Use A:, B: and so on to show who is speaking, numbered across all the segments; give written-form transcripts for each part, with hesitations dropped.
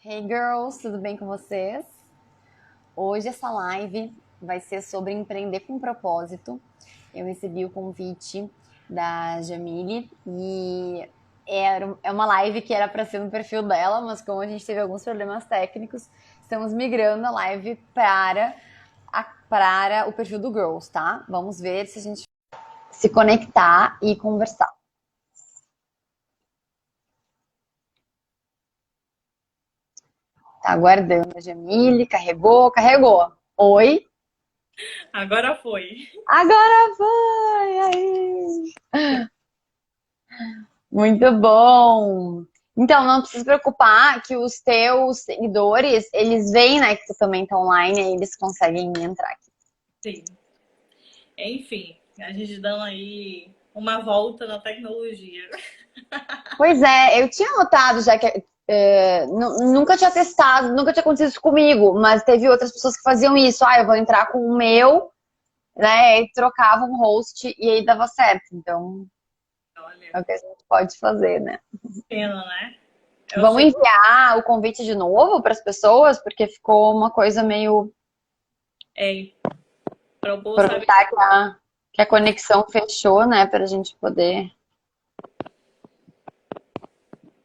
A: Hey girls, tudo bem com vocês? Hoje essa live vai ser sobre empreender com propósito. Eu recebi o convite da Jamile e é uma live que era para ser no perfil dela, mas como a gente teve alguns problemas técnicos, estamos migrando a live para o perfil do Girls, tá? Vamos ver se a gente se conectar e conversar. Tá aguardando a Jamile, carregou. Oi?
B: Agora foi.
A: Agora foi! Aí. Muito bom! Então, não precisa se preocupar que os teus seguidores, eles veem, né, que tu também tá online e eles conseguem entrar aqui.
B: Sim. Enfim, a gente dando aí uma volta na tecnologia.
A: Pois é, eu tinha notado já que nunca tinha testado, nunca tinha acontecido isso comigo, mas teve outras pessoas que faziam isso. Ah, eu vou entrar com o meu, né, e trocava um host e aí dava certo. Então,
B: Olha,
A: é o que a gente pode fazer, né?
B: pena, né? Eu
A: Vamos
B: achei que
A: enviar o convite de novo para as pessoas, porque ficou uma coisa meio.
B: é propor, sabe?
A: Aproveitar que a conexão fechou, né, para a gente poder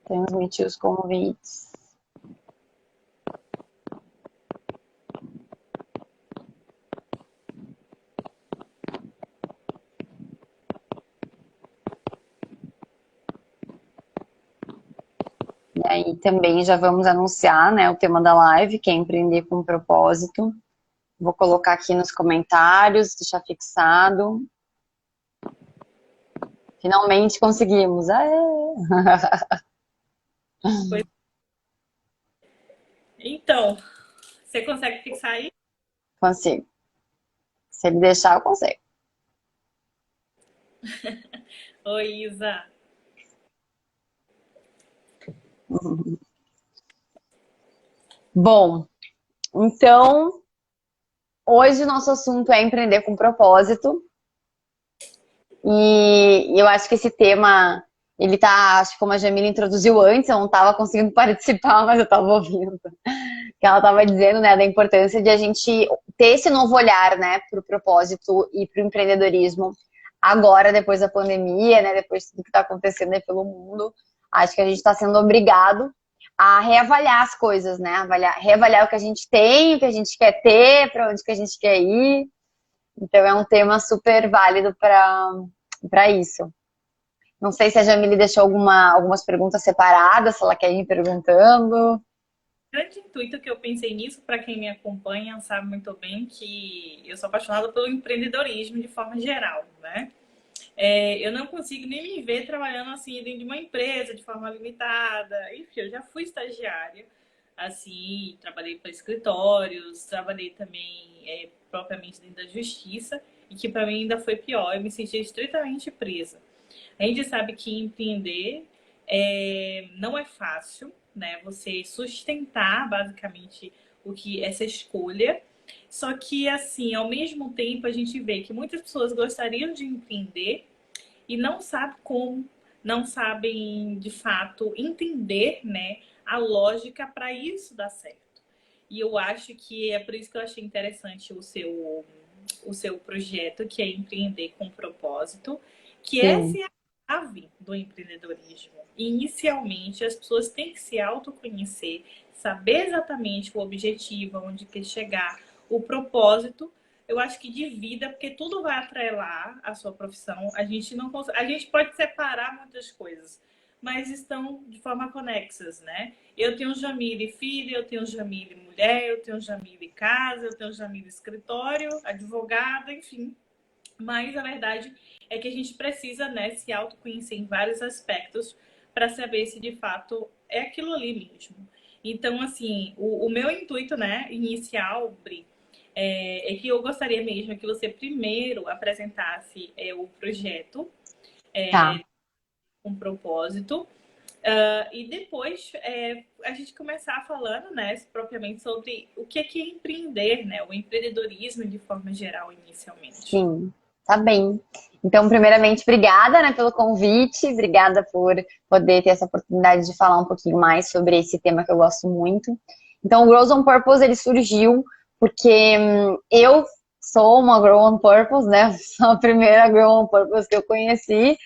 A: transmitir os convites. E aí também já vamos anunciar, né, o tema da live, que é empreender com propósito. Vou colocar aqui nos comentários, deixar fixado. Finalmente conseguimos. Aê!
B: Pois- Então, você consegue fixar aí?
A: Consigo. Se ele deixar, eu consigo.
B: Oi, Isa.
A: Bom, então hoje o nosso assunto é empreender com propósito. E eu acho que esse tema, ele tá, acho que como a Jamila introduziu antes, eu não estava conseguindo participar, mas eu estava ouvindo. Que ela estava dizendo, né, da importância de a gente ter esse novo olhar, né, para o propósito e para o empreendedorismo agora, depois da pandemia, né, depois de tudo que está acontecendo aí pelo mundo. Acho que a gente está sendo obrigado a reavaliar as coisas, né, reavaliar o que a gente tem, o que a gente quer ter, para onde que a gente quer ir. Então é um tema super válido para isso. Não sei se a Jamile deixou algumas perguntas separadas, se ela quer ir perguntando.
B: O grande intuito que eu pensei nisso, para quem me acompanha, sabe muito bem que eu sou apaixonada pelo empreendedorismo de forma geral, né? Eu não consigo nem me ver trabalhando assim dentro de uma empresa de forma limitada. Enfim, eu já fui estagiária, assim, trabalhei para escritórios, trabalhei também propriamente dentro da justiça, e que para mim ainda foi pior, eu me sentia estritamente presa. A gente sabe que empreender não é fácil, né? Você sustentar basicamente o que essa escolha. Só que assim, ao mesmo tempo a gente vê que muitas pessoas gostariam de empreender e não sabem como, não sabem de fato entender, né, a lógica para isso dar certo. E eu acho que é por isso que eu achei interessante o seu projeto, que é empreender com propósito, que essa
A: Sim.
B: é a chave do empreendedorismo. Inicialmente, as pessoas têm que se autoconhecer, saber exatamente o objetivo, onde quer chegar, o propósito. Eu acho que de vida, porque tudo vai atrelar a sua profissão. A gente não consegue, a gente pode separar muitas coisas, mas estão de forma conexas, né? Eu tenho Jamile filha, eu tenho Jamile mulher, eu tenho Jamile casa, eu tenho Jamile escritório, advogada, enfim. Mas a verdade é que a gente precisa, né, se autoconhecer em vários aspectos para saber se de fato é aquilo ali mesmo. Então, assim, o meu intuito, né, inicial, Bri, é que eu gostaria mesmo que você primeiro apresentasse o projeto
A: Tá.
B: com propósito. E depois a gente começar falando, né, propriamente sobre o que é empreender, né, o empreendedorismo de forma geral, inicialmente.
A: Sim. Tá bem. Então, primeiramente, obrigada, né, pelo convite, obrigada por poder ter essa oportunidade de falar um pouquinho mais sobre esse tema que eu gosto muito. Então, o Grows on Purpose, ele surgiu porque eu sou uma Grow on Purpose, né, sou a primeira Grow on Purpose que eu conheci,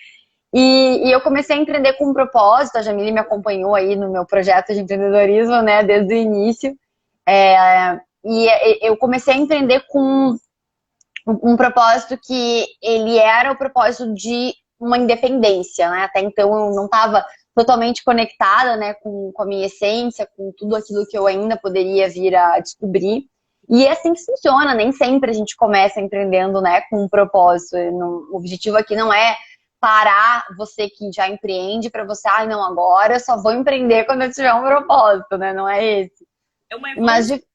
A: e eu comecei a empreender com um propósito. A Jamile me acompanhou aí no meu projeto de empreendedorismo, né, desde o início. E eu comecei a empreender com um propósito que ele era o propósito de uma independência, né? Até então eu não estava totalmente conectada, né, com a minha essência, com tudo aquilo que eu ainda poderia vir a descobrir. E é assim que funciona, nem sempre a gente começa empreendendo, né, com um propósito. O objetivo aqui não é parar você que já empreende para você, não, agora eu só vou empreender quando eu tiver um propósito, né? Não é esse.
B: É uma
A: Mas
B: evolução,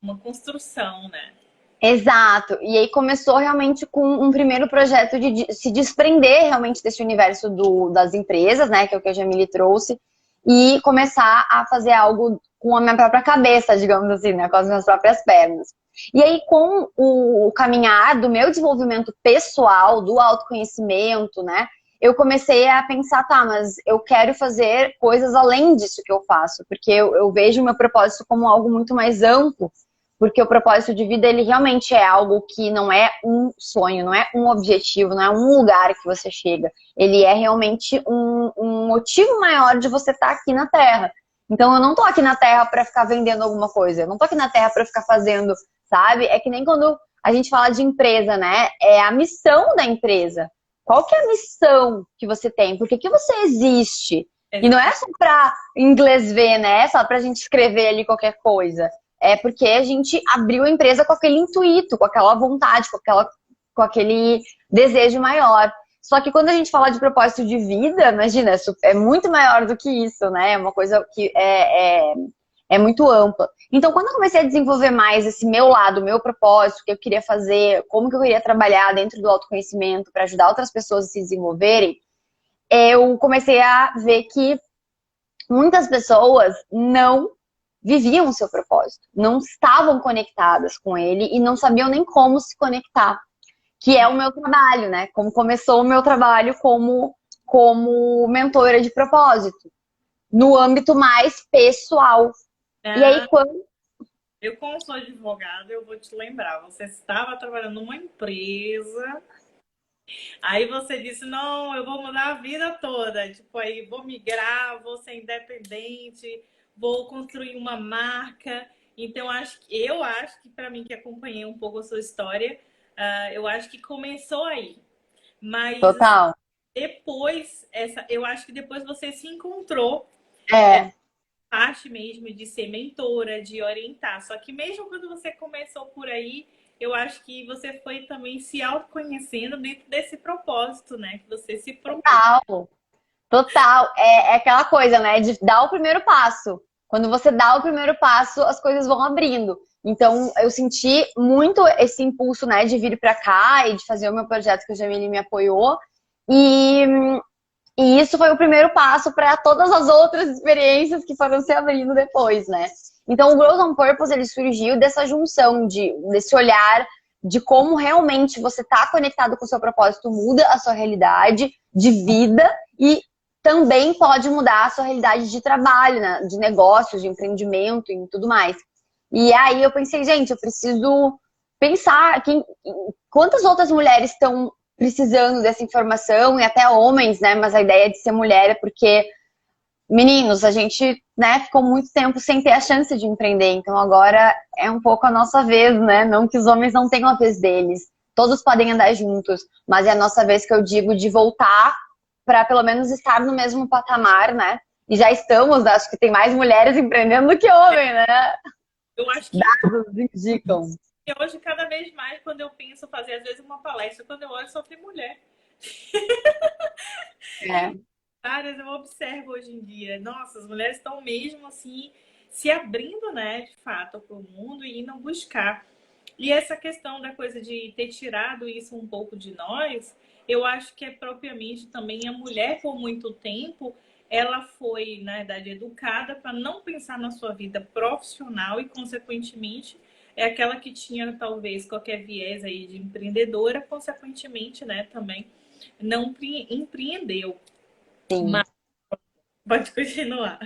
B: uma construção, né?
A: Exato. E aí começou realmente com um primeiro projeto de se desprender realmente desse universo das empresas, né, que é o que a Jamile trouxe, e começar a fazer algo com a minha própria cabeça, digamos assim, né, com as minhas próprias pernas. E aí, com o caminhar do meu desenvolvimento pessoal, do autoconhecimento, né, eu comecei a pensar, tá, mas eu quero fazer coisas além disso que eu faço, porque eu vejo o meu propósito como algo muito mais amplo, porque o propósito de vida, ele realmente é algo que não é um sonho, não é um objetivo, não é um lugar que você chega. Ele é realmente um motivo maior de você estar aqui na Terra. Então, eu não tô aqui na Terra para ficar vendendo alguma coisa. Eu não tô aqui na Terra para ficar fazendo, sabe? É que nem quando a gente fala de empresa, né? É a missão da empresa. Qual que é a missão que você tem? Por que que você existe? E não é só para inglês ver, né? É só pra gente escrever ali qualquer coisa. É porque a gente abriu a empresa com aquele intuito, com aquela vontade, com aquele desejo maior. Só que quando a gente fala de propósito de vida, imagina, é muito maior do que isso, né? É uma coisa que é muito ampla. Então, quando eu comecei a desenvolver mais esse meu lado, meu propósito, o que eu queria fazer, como que eu queria trabalhar dentro do autoconhecimento para ajudar outras pessoas a se desenvolverem, eu comecei a ver que muitas pessoas não viviam o seu propósito, não estavam conectadas com ele e não sabiam nem como se conectar, que é o meu trabalho, né? Como começou o meu trabalho como mentora de propósito, no âmbito mais pessoal. E aí, quando
B: Eu, como sou advogada, eu vou te lembrar, você estava trabalhando numa empresa, aí você disse, não, eu vou mudar a vida toda, tipo, aí vou migrar, vou ser independente, vou construir uma marca. Então, eu acho que para mim que acompanhei um pouco a sua história, eu acho que começou aí. Mas assim,
A: Total.
B: depois, eu acho que depois você se encontrou
A: É,
B: parte mesmo de ser mentora, de orientar. Só que mesmo quando você começou por aí, eu acho que você foi também se autoconhecendo dentro desse propósito, né? Que você se propôs.
A: total. Total. É aquela coisa, né? De dar o primeiro passo. Quando você dá o primeiro passo, as coisas vão abrindo. Então, eu senti muito esse impulso, né, de vir pra cá e de fazer o meu projeto que o Jamile me apoiou. E, e isso foi o primeiro passo para todas as outras experiências que foram se abrindo depois, né? Então, o Growth on Purpose, ele surgiu dessa junção, desse olhar de como realmente você está conectado com o seu propósito, muda a sua realidade de vida e também pode mudar a sua realidade de trabalho, né? De negócios, de empreendimento e tudo mais. E aí eu pensei, gente, eu preciso pensar quantas outras mulheres estão precisando dessa informação, e até homens, né? Mas a ideia de ser mulher é porque, meninos, a gente, né, ficou muito tempo sem ter a chance de empreender, então agora é um pouco a nossa vez, né? Não que os homens não tenham a vez deles, todos podem andar juntos, mas é a nossa vez, que eu digo, de voltar para pelo menos estar no mesmo patamar, né? E já estamos, acho que tem mais mulheres empreendendo do que homens, né?
B: Eu acho que
A: Dados indicam.
B: hoje, cada vez mais, quando eu penso fazer, às vezes, uma palestra, quando eu olho, só tem mulher.
A: É.
B: Várias eu observo hoje em dia. Nossa, as mulheres estão mesmo assim se abrindo, né, de fato, para o mundo e indo buscar. E essa questão da coisa de ter tirado isso um pouco de nós, eu acho que é propriamente também a mulher, por muito tempo, ela foi, na verdade, educada para não pensar na sua vida profissional e, consequentemente, é aquela que tinha talvez qualquer viés aí de empreendedora, consequentemente, né, também não empreendeu.
A: Sim.
B: Mas pode continuar.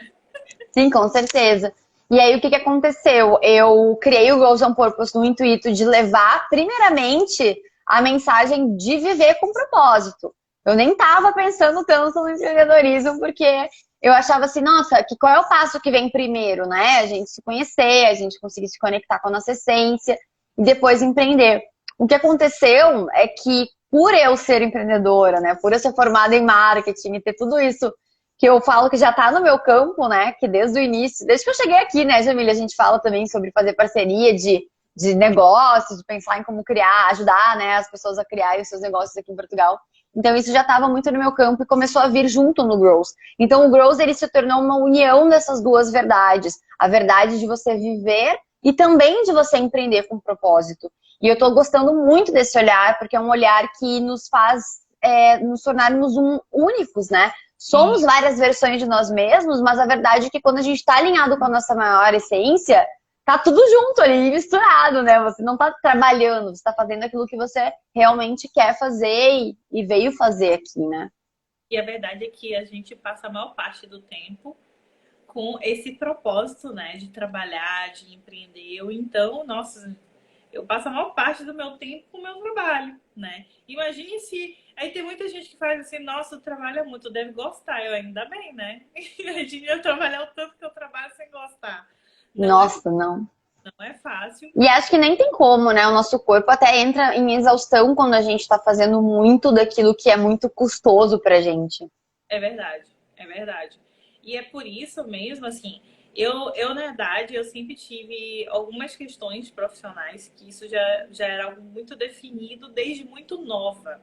A: Sim, com certeza. E aí, o que que aconteceu? Eu criei o Goals on Purpose no intuito de levar, primeiramente, a mensagem de viver com propósito. Eu nem estava pensando tanto no empreendedorismo, porque eu achava assim, nossa, que qual é o passo que vem primeiro, né? A gente se conhecer, a gente conseguir se conectar com a nossa essência e depois empreender. O que aconteceu é que, por eu ser empreendedora, né? Por eu ser formada em marketing e ter tudo isso que eu falo que já está no meu campo, né? Que desde o início, desde que eu cheguei aqui, né, Jamília, a gente fala também sobre fazer parceria de negócios, de pensar em como criar, ajudar, né, as pessoas a criarem os seus negócios aqui em Portugal. Então isso já estava muito no meu campo e começou a vir junto no Growth. Então o Growth ele se tornou uma união dessas duas verdades, a verdade de você viver e também de você empreender com propósito. E eu estou gostando muito desse olhar porque é um olhar que nos faz nos tornarmos únicos, né? Somos várias versões de nós mesmos, mas a verdade é que quando a gente está alinhado com a nossa maior essência, tá tudo junto ali, misturado, né? Você não tá trabalhando, você tá fazendo aquilo que você realmente quer fazer e veio fazer aqui, né?
B: E a verdade é que a gente passa a maior parte do tempo com esse propósito, né, de trabalhar, de empreender. Então, nossa, eu passo a maior parte do meu tempo com o meu trabalho, né? Imagine se... Aí tem muita gente que faz assim, nossa, trabalha muito, deve gostar. Eu ainda bem, né? Imagine eu trabalhar o tanto que eu trabalho sem gostar. Não é,
A: Nossa, não.
B: não é fácil.
A: E acho que nem tem como, né? O nosso corpo até entra em exaustão quando a gente tá fazendo muito daquilo que é muito custoso pra gente.
B: É verdade, é verdade. E é por isso mesmo, assim, na verdade, eu sempre tive algumas questões profissionais que isso já era algo muito definido desde muito nova.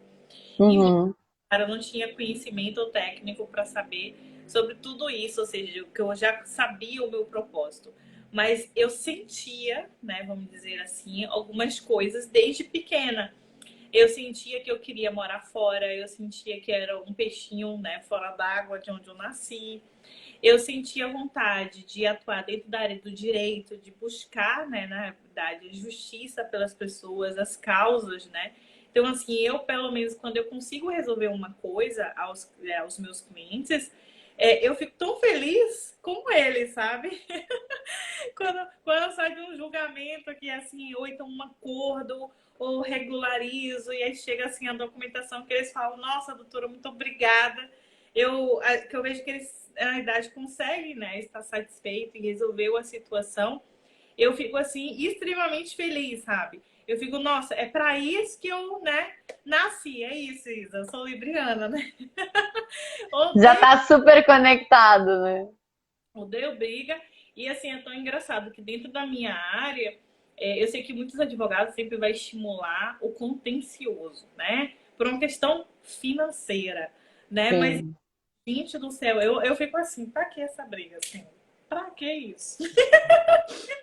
B: E
A: Uhum.
B: cara, eu não tinha conhecimento técnico para saber sobre tudo isso, ou seja, que eu já sabia o meu propósito. Mas eu sentia, né, vamos dizer assim, algumas coisas desde pequena. Eu sentia que eu queria morar fora, eu sentia que era um peixinho, né, fora d'água de onde eu nasci. Eu sentia vontade de atuar dentro da área do direito, de buscar, né, na verdade, a justiça pelas pessoas, as causas, né? Então, assim, eu, pelo menos, quando eu consigo resolver uma coisa aos meus clientes, eu fico tão feliz com eles, sabe? Quando eu saio de um julgamento aqui, assim, ou então um acordo, ou regularizo, e aí chega assim a documentação que eles falam, nossa, doutora, muito obrigada. Que eu vejo que eles, na verdade, conseguem, né, estar satisfeito e resolveu a situação. Eu fico, assim, extremamente feliz, sabe? Eu fico, nossa, é para isso que eu, né, nasci. É isso, Isa. Eu sou libriana, né?
A: Já
B: Odeio,
A: tá super conectado, né?
B: odeio briga. E, assim, é tão engraçado que dentro da minha área, eu sei que muitos advogados sempre vai estimular o contencioso, né? Por uma questão financeira, né? Mas,
A: Sim.
B: gente do céu, eu fico assim, pra que essa briga, assim? Pra que isso?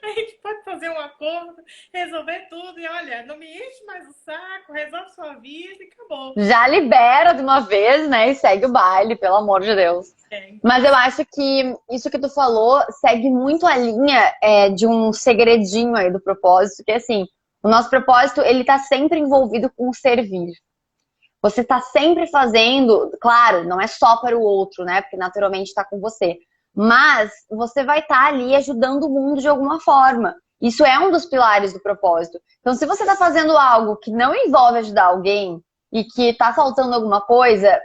B: A gente pode fazer um acordo, resolver tudo e olha, não me enche mais o saco, resolve sua vida e acabou.
A: Já libera de uma vez, né? E segue o baile, pelo amor de Deus.
B: Então,
A: Mas eu
B: assim,
A: acho que isso que tu falou segue muito a linha de um segredinho aí do propósito, que é assim, o nosso propósito, ele tá sempre envolvido com o servir. Você tá sempre fazendo, claro, não é só para o outro, né? Porque naturalmente está com você. Mas você vai estar ali ajudando o mundo de alguma forma. Isso é um dos pilares do propósito. Então, se você está fazendo algo que não envolve ajudar alguém e que está faltando alguma coisa,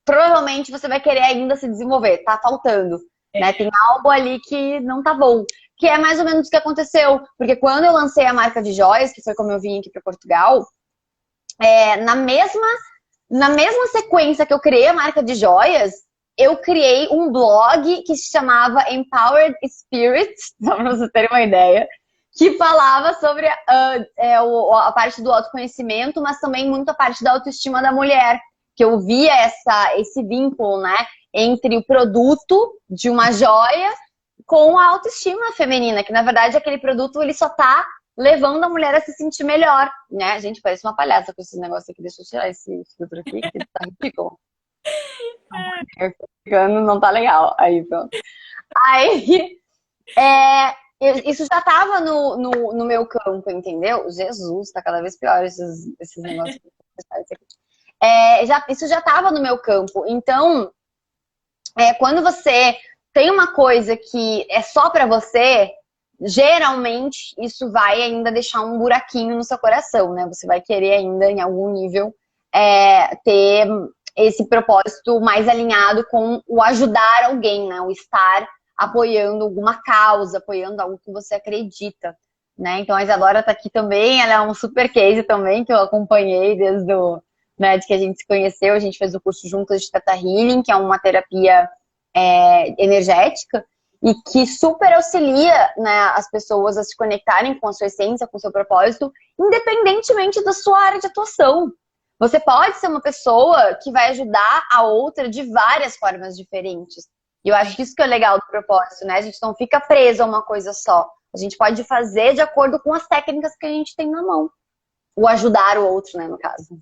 A: provavelmente você vai querer ainda se desenvolver. Tá faltando, né? Tem algo ali que não tá bom. Que é mais ou menos o que aconteceu. Porque quando eu lancei a marca de joias, que foi como eu vim aqui para Portugal, na mesma sequência que eu criei a marca de joias, eu criei um blog que se chamava Empowered Spirit, só para vocês terem uma ideia, que falava sobre a parte do autoconhecimento, mas também muito a parte da autoestima da mulher, que eu via esse vínculo, né, entre o produto de uma joia com a autoestima feminina, que na verdade aquele produto ele só tá levando a mulher a se sentir melhor, né? A gente parece uma palhaça com esses negócios aqui. Deixa eu tirar esse filtro aqui, que tá ridículo. Ficando, não tá legal. Aí, pronto. Aí, Isso já estava no meu campo, entendeu? Jesus, tá cada vez pior esses negócios. Isso já estava no meu campo. Então, quando você tem uma coisa que é só para você, geralmente isso vai ainda deixar um buraquinho no seu coração, né? Você vai querer ainda, em algum nível, ter esse propósito mais alinhado com o ajudar alguém, né? O estar apoiando alguma causa, apoiando algo que você acredita, né? Então a Isadora tá aqui também, ela é um super case também, que eu acompanhei desde né, de que a gente se conheceu, a gente fez o curso juntas de Theta Healing, que é uma terapia energética, e que super auxilia, né, as pessoas a se conectarem com a sua essência, com o seu propósito, independentemente da sua área de atuação. Você pode ser uma pessoa que vai ajudar a outra de várias formas diferentes. E eu acho que isso que é legal do propósito, né? A gente não fica preso a uma coisa só. A gente pode fazer de acordo com as técnicas que a gente tem na mão. O ajudar o outro, né, no caso.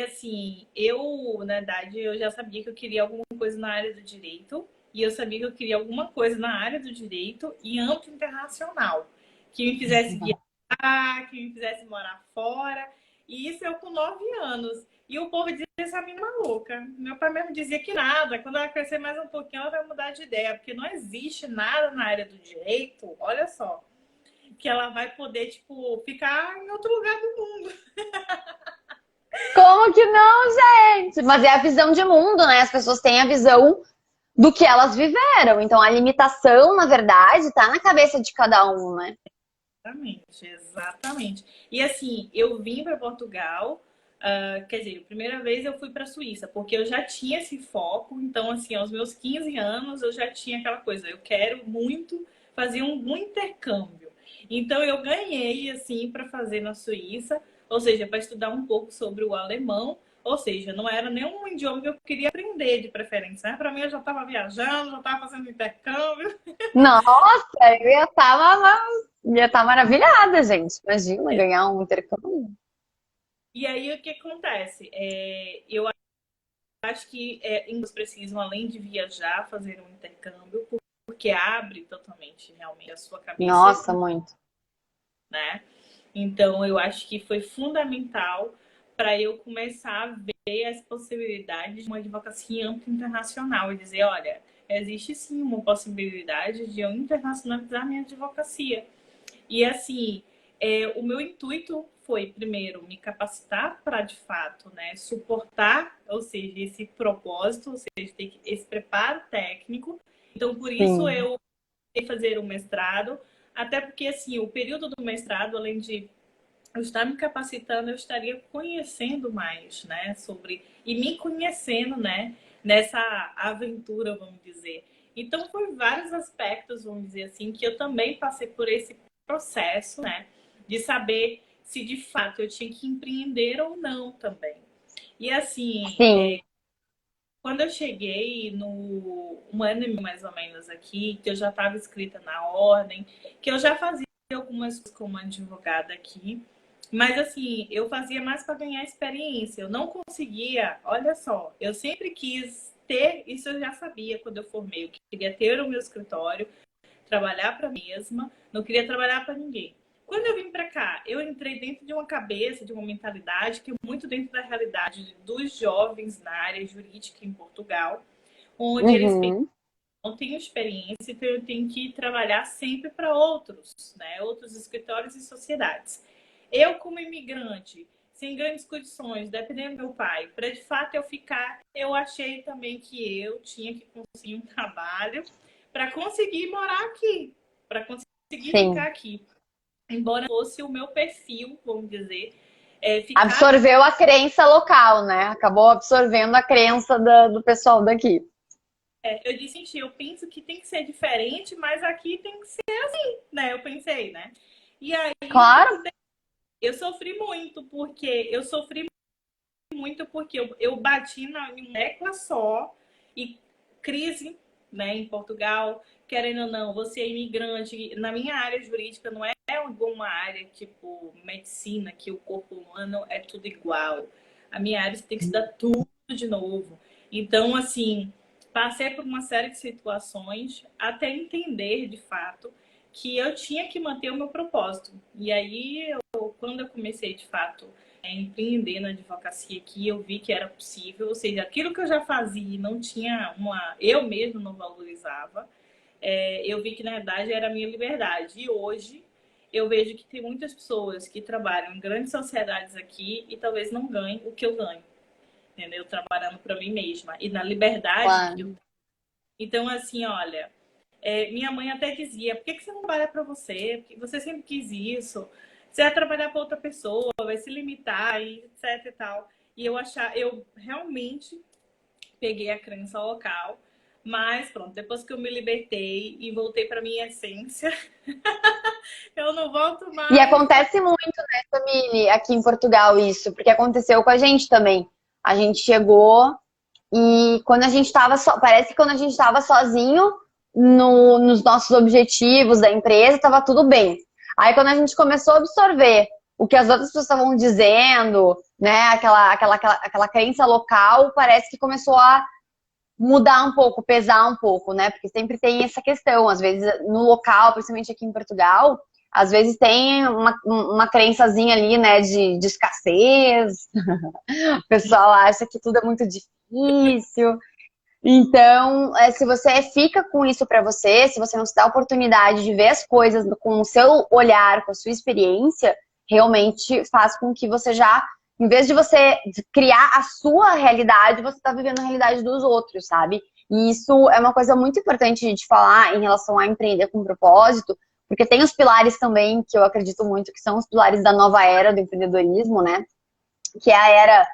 B: Assim, eu, na verdade, eu já sabia que eu queria alguma coisa na área do direito, e eu sabia que eu queria alguma coisa na área do direito e âmbito internacional, que me fizesse viajar, que me fizesse morar fora, e isso eu com 9 anos. E o povo dizia essa menina maluca. Meu pai mesmo dizia que nada, quando ela crescer mais um pouquinho, ela vai mudar de ideia, porque não existe nada na área do direito, olha só, que ela vai poder, tipo, ficar em outro lugar do mundo.
A: Como que não, gente? Mas é a visão de mundo, né? As pessoas têm a visão do que elas viveram. Então a limitação, na verdade, tá na cabeça de cada um, né?
B: Exatamente, exatamente. E assim, eu vim para Portugal, quer dizer, a primeira vez eu fui para a Suíça, porque eu já tinha esse foco, então assim, aos meus 15 anos eu já tinha aquela coisa, eu quero muito fazer um intercâmbio. Então eu ganhei assim para fazer na Suíça, ou seja, para estudar um pouco sobre o alemão, ou seja, não era nenhum idioma que eu queria aprender de preferência, né? Para mim eu já estava viajando, já estava fazendo intercâmbio.
A: Nossa, eu ia estar maravilhada, gente. Imagina ganhar um intercâmbio.
B: E aí o que acontece? Eu acho que eles precisam, além de viajar, fazer um intercâmbio, porque abre totalmente, realmente, a sua cabeça,
A: Nossa, muito.
B: né? Então, eu acho que foi fundamental para eu começar a ver as possibilidades de uma advocacia em âmbito internacional e dizer, olha, existe sim uma possibilidade de eu internacionalizar minha advocacia. E assim, o meu intuito foi, primeiro, me capacitar para, de fato, né, suportar, ou seja, esse propósito, ou seja, ter esse preparo técnico. Então, por isso,
A: Sim,
B: eu ia fazer o mestrado, até porque, assim, o período do mestrado, além de eu estar me capacitando, eu estaria conhecendo mais, né, sobre, e me conhecendo, né, nessa aventura, vamos dizer. Então, foi vários aspectos, vamos dizer assim, que eu também passei por esse processo, né, de saber se de fato eu tinha que empreender ou não também. E assim,
A: sim.
B: quando eu cheguei no um ano e meio mais ou menos aqui, que eu já estava inscrita na ordem, que eu já fazia algumas coisas como advogada aqui, mas assim, eu fazia mais para ganhar experiência. Eu não conseguia, olha só, eu sempre quis ter, isso eu já sabia quando eu formei, eu queria ter o meu escritório, trabalhar para mim mesma, não queria trabalhar para ninguém. Quando eu vim para cá, eu entrei dentro de uma cabeça, de uma mentalidade que é muito dentro da realidade dos jovens na área jurídica em Portugal, onde eles pensam,
A: Uhum.
B: não tenho experiência, então eu tenho que trabalhar sempre para outros, né? Outros escritórios e sociedades. Eu, como imigrante, sem grandes condições, dependendo do meu pai, para de fato eu ficar, eu achei também que eu tinha que conseguir um trabalho para conseguir morar aqui, para conseguir ficar
A: Sim.
B: aqui. Embora fosse o meu perfil, vamos dizer, ficar.
A: Absorveu a crença local, né? Acabou absorvendo a crença do pessoal daqui.
B: Eu disse, gente, eu penso que tem que ser diferente, mas aqui tem que ser assim, né? Eu pensei, né? E aí o que
A: Claro.
B: aconteceu? Eu sofri muito, porque eu bati em uma tecla só e crise, né, em Portugal, querendo ou não, você é imigrante, na minha área jurídica não é uma área tipo medicina, que o corpo humano é tudo igual. A minha área você tem que estudar tudo de novo. Então, assim, passei por uma série de situações até entender, de fato, que eu tinha que manter o meu propósito. E aí, quando eu comecei, de fato, a empreender na advocacia aqui, eu vi que era possível. Ou seja, aquilo que eu já fazia não tinha uma... Eu mesmo não valorizava. Eu vi que, na verdade, era a minha liberdade. E hoje, eu vejo que tem muitas pessoas que trabalham em grandes sociedades aqui e talvez não ganhem o que eu ganho. Entendeu? Trabalhando para mim mesma. E na liberdade que eu...
A: Claro.
B: Então, assim, olha... minha mãe até dizia, por que você não trabalha para você? Porque você sempre quis isso. Você vai trabalhar para outra pessoa, vai se limitar, e etc e tal. E eu realmente peguei a crença local. Mas pronto, depois que eu me libertei e voltei para minha essência, eu não volto
A: E
B: mais.
A: acontece muito, né, Camille, aqui em Portugal isso, porque aconteceu com a gente também. A gente chegou e quando a gente estava parece que quando a gente estava sozinho nos nossos objetivos da empresa, estava tudo bem. Aí quando a gente começou a absorver o que as outras pessoas estavam dizendo, né, aquela crença local, parece que começou a mudar um pouco, pesar um pouco, né? Porque sempre tem essa questão, às vezes no local, principalmente aqui em Portugal, às vezes tem uma crençazinha ali, né, de escassez. O pessoal acha que tudo é muito difícil. Então, se você fica com isso pra você, se você não se dá a oportunidade de ver as coisas com o seu olhar, com a sua experiência, realmente faz com que você já, em vez de você criar a sua realidade, você tá vivendo a realidade dos outros, sabe? E isso é uma coisa muito importante de falar em relação a empreender com propósito, porque tem os pilares também, que eu acredito muito, que são os pilares da nova era do empreendedorismo, né? Que é a era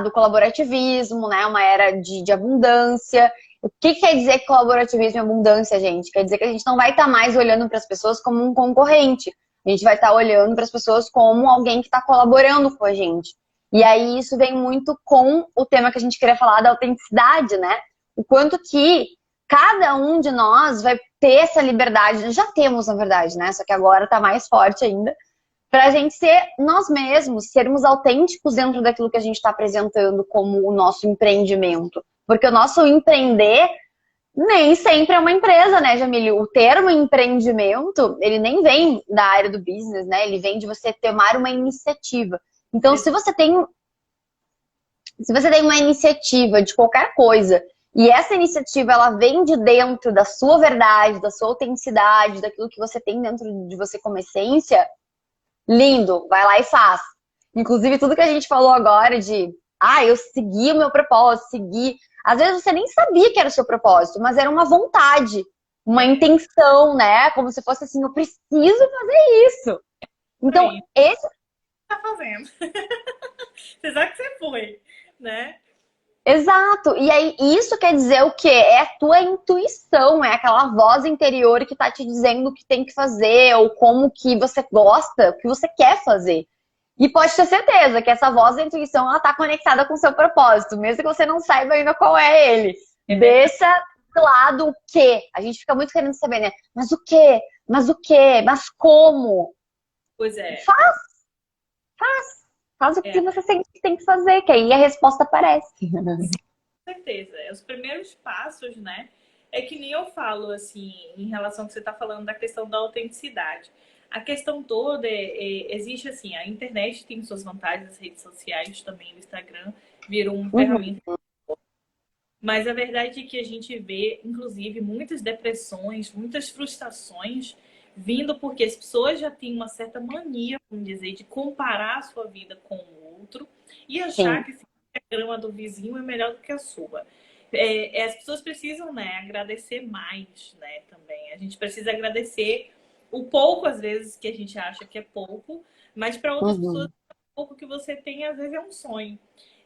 A: do colaborativismo, né? Uma era de abundância. O que quer dizer colaborativismo e abundância, gente? Quer dizer que a gente não vai estar mais olhando para as pessoas como um concorrente. A gente vai estar olhando para as pessoas como alguém que está colaborando com a gente. E aí isso vem muito com o tema que a gente queria falar da autenticidade, né? O quanto que cada um de nós vai ter essa liberdade. Já temos, na verdade, né? Só que agora está mais forte ainda para a gente ser nós mesmos, sermos autênticos dentro daquilo que a gente está apresentando como o nosso empreendimento. Porque o nosso empreender nem sempre é uma empresa, né, Jamile? O termo empreendimento, ele nem vem da área do business, né? Ele vem de você tomar uma iniciativa. Então, se você tem uma iniciativa de qualquer coisa, e essa iniciativa ela vem de dentro da sua verdade, da sua autenticidade, daquilo que você tem dentro de você como essência, lindo, vai lá e faz. Inclusive, tudo que a gente falou agora eu segui o meu propósito, segui. Às vezes você nem sabia que era o seu propósito, mas era uma vontade, uma intenção, né? Como se fosse assim, eu preciso fazer isso. Então,
B: Aí,
A: esse
B: tá fazendo. Você sabe que você foi, né?
A: Exato. E aí, isso quer dizer o quê? É a tua intuição, é aquela voz interior que tá te dizendo o que tem que fazer, ou como que você gosta, o que você quer fazer. E pode ter certeza que essa voz da intuição, ela tá conectada com o seu propósito, mesmo que você não saiba ainda qual é ele.
B: É verdade.
A: Deixa de lado o quê. A gente fica muito querendo saber, né? Mas o quê? Mas o quê? Mas como?
B: Pois é.
A: Faz, faz o que
B: É,
A: você sente que tem que fazer, que aí a resposta aparece.
B: com certeza. Os primeiros passos, né? É que nem eu falo, assim, em relação ao que você está falando da questão da autenticidade. A questão toda existe assim, a internet tem suas vantagens, as redes sociais também, o Instagram virou uma
A: Uhum.
B: ferramenta. Mas a verdade é que a gente vê, inclusive, muitas depressões, muitas frustrações vindo porque as pessoas já têm uma certa mania, vamos dizer, de comparar a sua vida com o outro e achar
A: Sim.
B: que a grama do vizinho é melhor do que a sua. As pessoas precisam, né, agradecer mais, né, também. A gente precisa agradecer o pouco, às vezes, que a gente acha que é pouco, mas para outras pessoas,
A: Uhum.
B: o pouco que você tem, às vezes, é um sonho.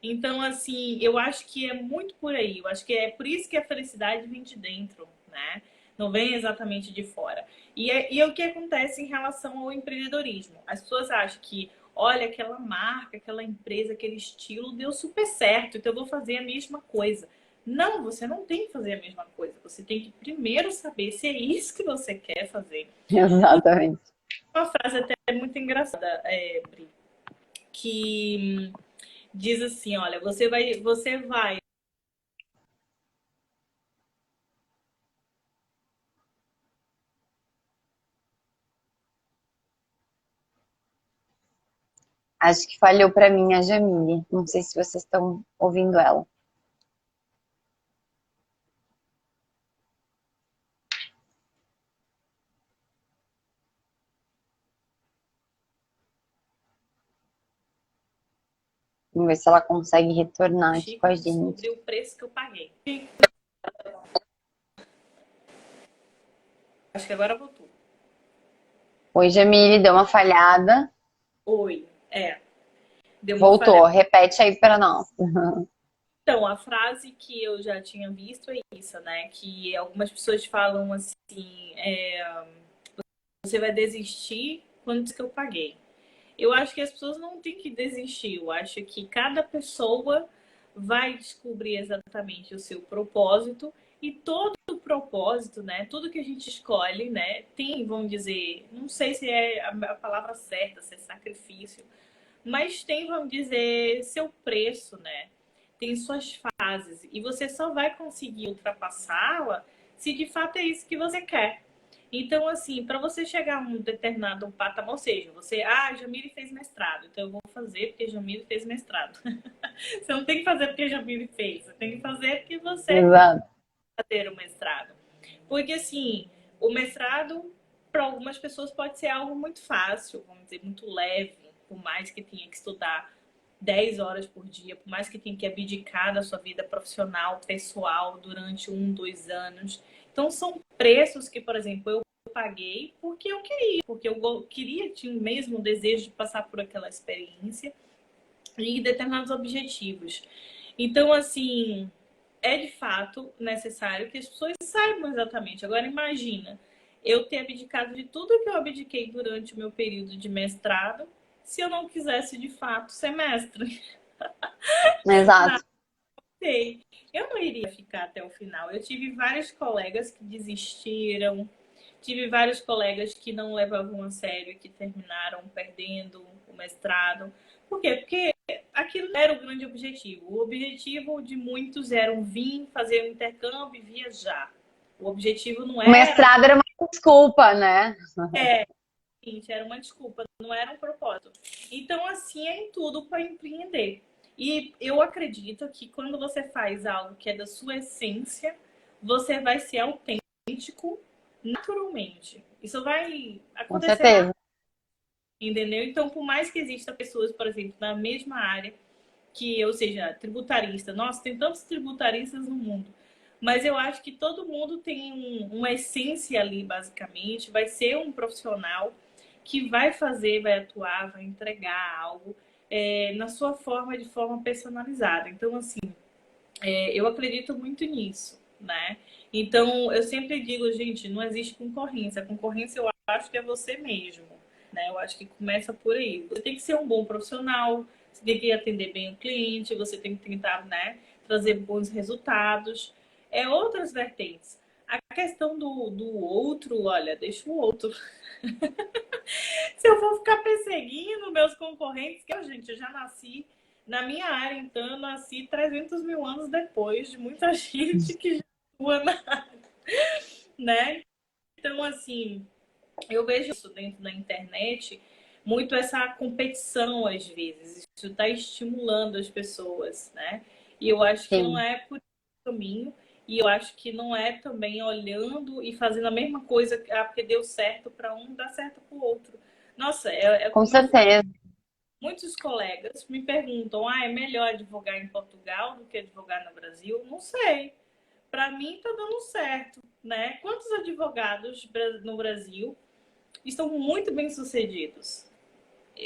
B: Então, assim, eu acho que é muito por aí. Eu acho que é por isso que a felicidade vem de dentro, né? Não vem exatamente de fora. E é o que acontece em relação ao empreendedorismo. As pessoas acham que, olha, aquela marca, aquela empresa, aquele estilo deu super certo, então eu vou fazer a mesma coisa. Não, você não tem que fazer a mesma coisa. Você tem que primeiro saber se é isso que você quer fazer.
A: Exatamente.
B: Uma frase até muito engraçada, Bri, que diz assim, olha, você vai
A: Acho que falhou pra mim a Jamile. Não sei se vocês estão ouvindo ela. Vamos ver se ela consegue retornar aqui com
B: Chico
A: a gente.
B: sobre o preço que eu paguei. Acho que agora voltou.
A: Oi, Jamile, deu uma falhada.
B: Oi. Deu uma
A: Voltou,
B: falhada.
A: repete aí pra nós.
B: Então, a frase que eu já tinha visto é isso, né? Que algumas pessoas falam assim, você vai desistir quanto que eu paguei. Eu acho que as pessoas não têm que desistir. Eu acho que cada pessoa vai descobrir exatamente o seu propósito e todo o propósito, né? Tudo que a gente escolhe, né? Tem, vamos dizer, não sei se é a palavra certa, se é sacrifício, mas tem, vamos dizer, seu preço, né? Tem suas fases e você só vai conseguir ultrapassá-la se de fato é isso que você quer. Então, assim, para você chegar a um determinado patamar, ou seja, Jamile fez mestrado, então eu vou fazer porque Jamile fez mestrado. Você não tem que fazer porque Jamile fez, você tem que fazer porque você
A: Exato.
B: quer ter o mestrado. Porque, assim, o mestrado, para algumas pessoas, pode ser algo muito fácil, vamos dizer, muito leve, por mais que tenha que estudar 10 horas por dia, por mais que tenha que abdicar da sua vida profissional, pessoal, durante 2 anos. Então, são preços que, por exemplo, eu paguei porque eu queria, tinha o mesmo desejo de passar por aquela experiência e determinados objetivos. Então, assim, é de fato necessário que as pessoas saibam exatamente. Agora, imagina eu ter abdicado de tudo que eu abdiquei durante o meu período de mestrado, se eu não quisesse de fato ser mestre.
A: Exato.
B: Sei. Eu não iria ficar até o final. Eu tive vários colegas que desistiram, tive vários colegas que não levavam a sério e que terminaram perdendo o mestrado. Por quê? Porque aquilo não era o grande objetivo. O objetivo de muitos era vir fazer um intercâmbio e viajar. O objetivo não
A: O
B: era,
A: mestrado era uma desculpa, né?
B: é, era uma desculpa, não era um propósito. Então, assim é em tudo para empreender. E eu acredito que quando você faz algo que é da sua essência, você vai ser autêntico naturalmente. Isso vai
A: Com
B: acontecer
A: certeza.
B: entendeu? Então, por mais que exista pessoas, por exemplo, na mesma área que eu seja tributarista, nossa, tem tantos tributaristas no mundo, mas eu acho que todo mundo tem uma essência ali, basicamente, vai ser um profissional que vai fazer, vai atuar, vai entregar algo na sua forma, de forma personalizada. Então, assim, eu acredito muito nisso, né? Então, eu sempre digo, gente, não existe concorrência. A concorrência eu acho que é você mesmo, né? Eu acho que começa por aí. Você tem que ser um bom profissional, você tem que atender bem o cliente, você tem que tentar, né, trazer bons resultados. É outras vertentes. A questão do outro, olha, deixa o outro. Se eu for ficar perseguindo meus concorrentes, que gente, eu já nasci na minha área, então eu nasci 300 mil anos depois de muita gente que já atua na área, né? Então, assim, eu vejo isso dentro da internet, muito essa competição às vezes. Isso está estimulando as pessoas, né? E eu acho que não
A: Sim,
B: é por esse caminho. E eu acho que não é também olhando e fazendo a mesma coisa, porque deu certo para um, dá certo para o outro. Nossa, é
A: com
B: como eu falo.
A: certeza.
B: Muitos colegas me perguntam: é melhor advogar em Portugal do que advogar no Brasil? Não sei. Para mim está dando certo, né? Quantos advogados no Brasil estão muito bem sucedidos?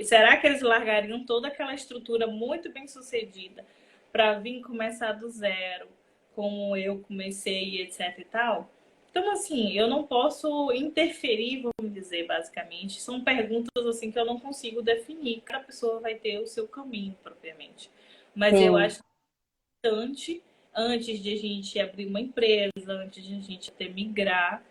B: Será que eles largariam toda aquela estrutura muito bem sucedida para vir começar do zero, como eu comecei, etc e tal? Então, assim, eu não posso interferir, vamos dizer, basicamente. São perguntas assim que eu não consigo definir. Cada pessoa vai ter o seu caminho, propriamente. Mas eu
A: Sim.
B: acho importante, antes de a gente abrir uma empresa, antes de a gente até migrar,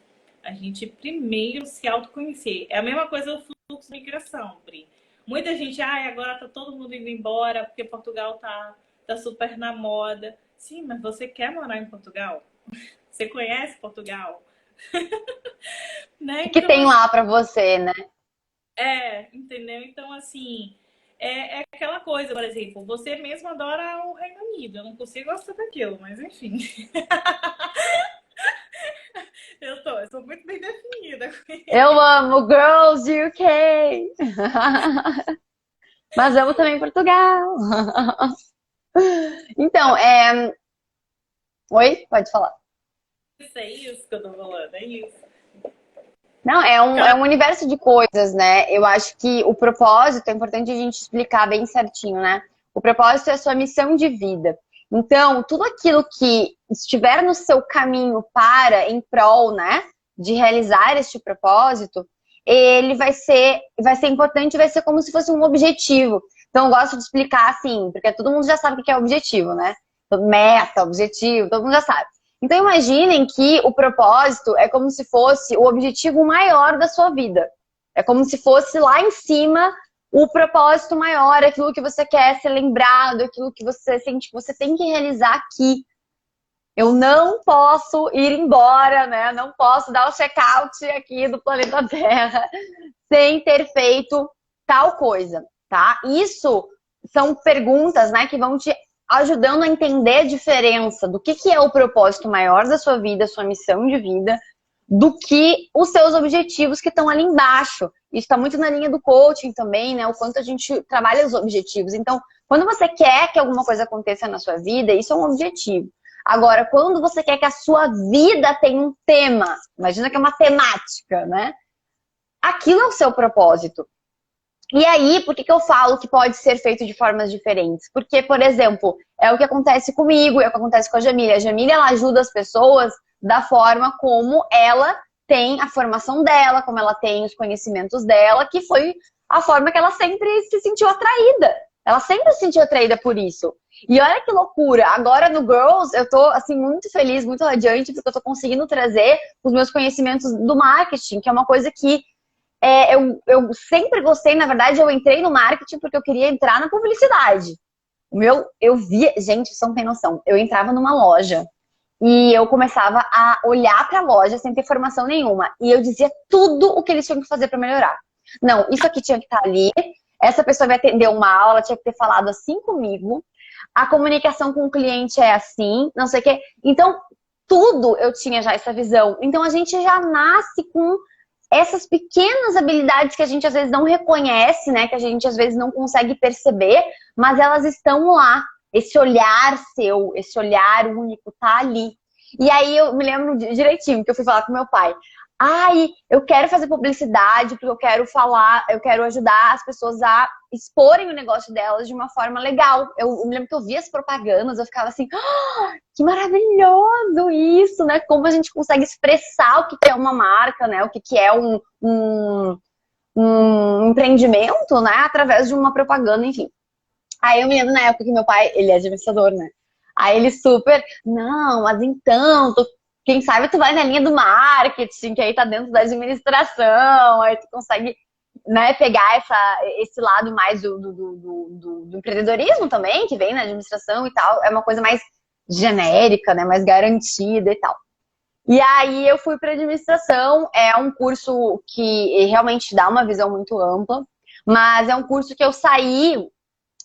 B: a gente primeiro se autoconhecer. É a mesma coisa do fluxo de migração, Bri. Muita gente, agora tá todo mundo indo embora porque Portugal tá super na moda. Sim, mas você quer morar em Portugal? Você conhece Portugal? Né?
A: O que
B: Então,
A: tem
B: assim,
A: lá pra você, né?
B: entendeu? Então, assim, é aquela coisa, por exemplo, você mesmo adora o Reino Unido. Eu não consigo gostar daquilo, mas enfim. Eu sou muito bem definida.
A: Eu amo Girls UK, mas amo também Portugal. Então, oi, pode falar.
B: Isso é isso que eu tô falando, é isso.
A: Não, é um universo de coisas, né? Eu acho que o propósito é importante a gente explicar bem certinho, né? O propósito é a sua missão de vida. Então, tudo aquilo que estiver no seu caminho para, em prol, né, de realizar este propósito, ele vai ser importante, vai ser como se fosse um objetivo. Então, eu gosto de explicar assim, porque todo mundo já sabe o que é objetivo, né? Meta, objetivo, todo mundo já sabe. Então imaginem que o propósito é como se fosse o objetivo maior da sua vida. É como se fosse lá em cima o propósito maior, aquilo que você quer ser lembrado, aquilo que você sente que você tem que realizar aqui. Eu não posso ir embora, né? Não posso dar o check-out aqui do planeta Terra sem ter feito tal coisa, tá? Isso são perguntas, né, que vão te ajudando a entender a diferença do que é o propósito maior da sua vida, sua missão de vida, do que os seus objetivos que estão ali embaixo. Isso está muito na linha do coaching também, né? O quanto a gente trabalha os objetivos. Então, quando você quer que alguma coisa aconteça na sua vida, isso é um objetivo. Agora, quando você quer que a sua vida tenha um tema, imagina que é uma temática, né? Aquilo é o seu propósito. E aí, por que eu falo que pode ser feito de formas diferentes? Porque, por exemplo, é o que acontece comigo, é o que acontece com a Jamília. A Jamília, ela ajuda as pessoas da forma como ela tem a formação dela, como ela tem os conhecimentos dela, que foi a forma que ela sempre se sentiu atraída. Ela sempre se sentiu atraída por isso. E olha que loucura, agora no Girls eu tô, assim, muito feliz, muito radiante, porque eu tô conseguindo trazer os meus conhecimentos do marketing, que é uma coisa que eu sempre gostei, na verdade, eu entrei no marketing porque eu queria entrar na publicidade. Eu via, gente, você não tem noção, eu entrava numa loja e eu começava a olhar para a loja sem ter formação nenhuma. E eu dizia tudo o que eles tinham que fazer para melhorar. Não, isso aqui tinha que estar ali, essa pessoa vai atender uma aula, ela tinha que ter falado assim comigo, a comunicação com o cliente é assim, não sei o quê. Então, tudo eu tinha já essa visão. Então, a gente já nasce com essas pequenas habilidades que a gente às vezes não reconhece, né? Que a gente às vezes não consegue perceber, mas elas estão lá. Esse olhar seu, esse olhar único tá ali. E aí eu me lembro direitinho que eu fui falar com meu pai. Ai, eu quero fazer publicidade porque eu quero falar, eu quero ajudar as pessoas a exporem o negócio delas de uma forma legal. Eu me lembro que eu via as propagandas, eu ficava assim, que maravilhoso isso, né? Como a gente consegue expressar o que é uma marca, né? O que é um empreendimento, né? Através de uma propaganda, enfim. Aí eu me lembro na época que meu pai, ele é administrador, né? Aí ele super, não, mas então, quem sabe tu vai na linha do marketing, que aí tá dentro da administração, aí tu consegue, né, pegar esse lado mais do empreendedorismo também, que vem na administração e tal, é uma coisa mais genérica, né, mais garantida e tal. E aí eu fui para administração, é um curso que realmente dá uma visão muito ampla, mas é um curso que eu saí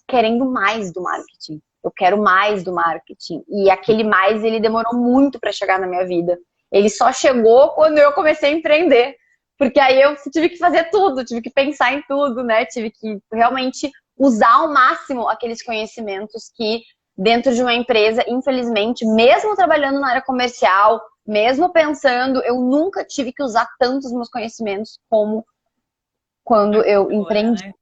A: querendo mais do marketing. Eu quero mais do marketing. E aquele mais, ele demorou muito para chegar na minha vida. Ele só chegou quando eu comecei a empreender. Porque aí eu tive que fazer tudo, tive que pensar em tudo, né? Tive que realmente usar ao máximo aqueles conhecimentos que dentro de uma empresa, infelizmente, mesmo trabalhando na área comercial, mesmo pensando, eu nunca tive que usar tantos meus conhecimentos como quando eu
B: Agora,
A: empreendi.
B: né?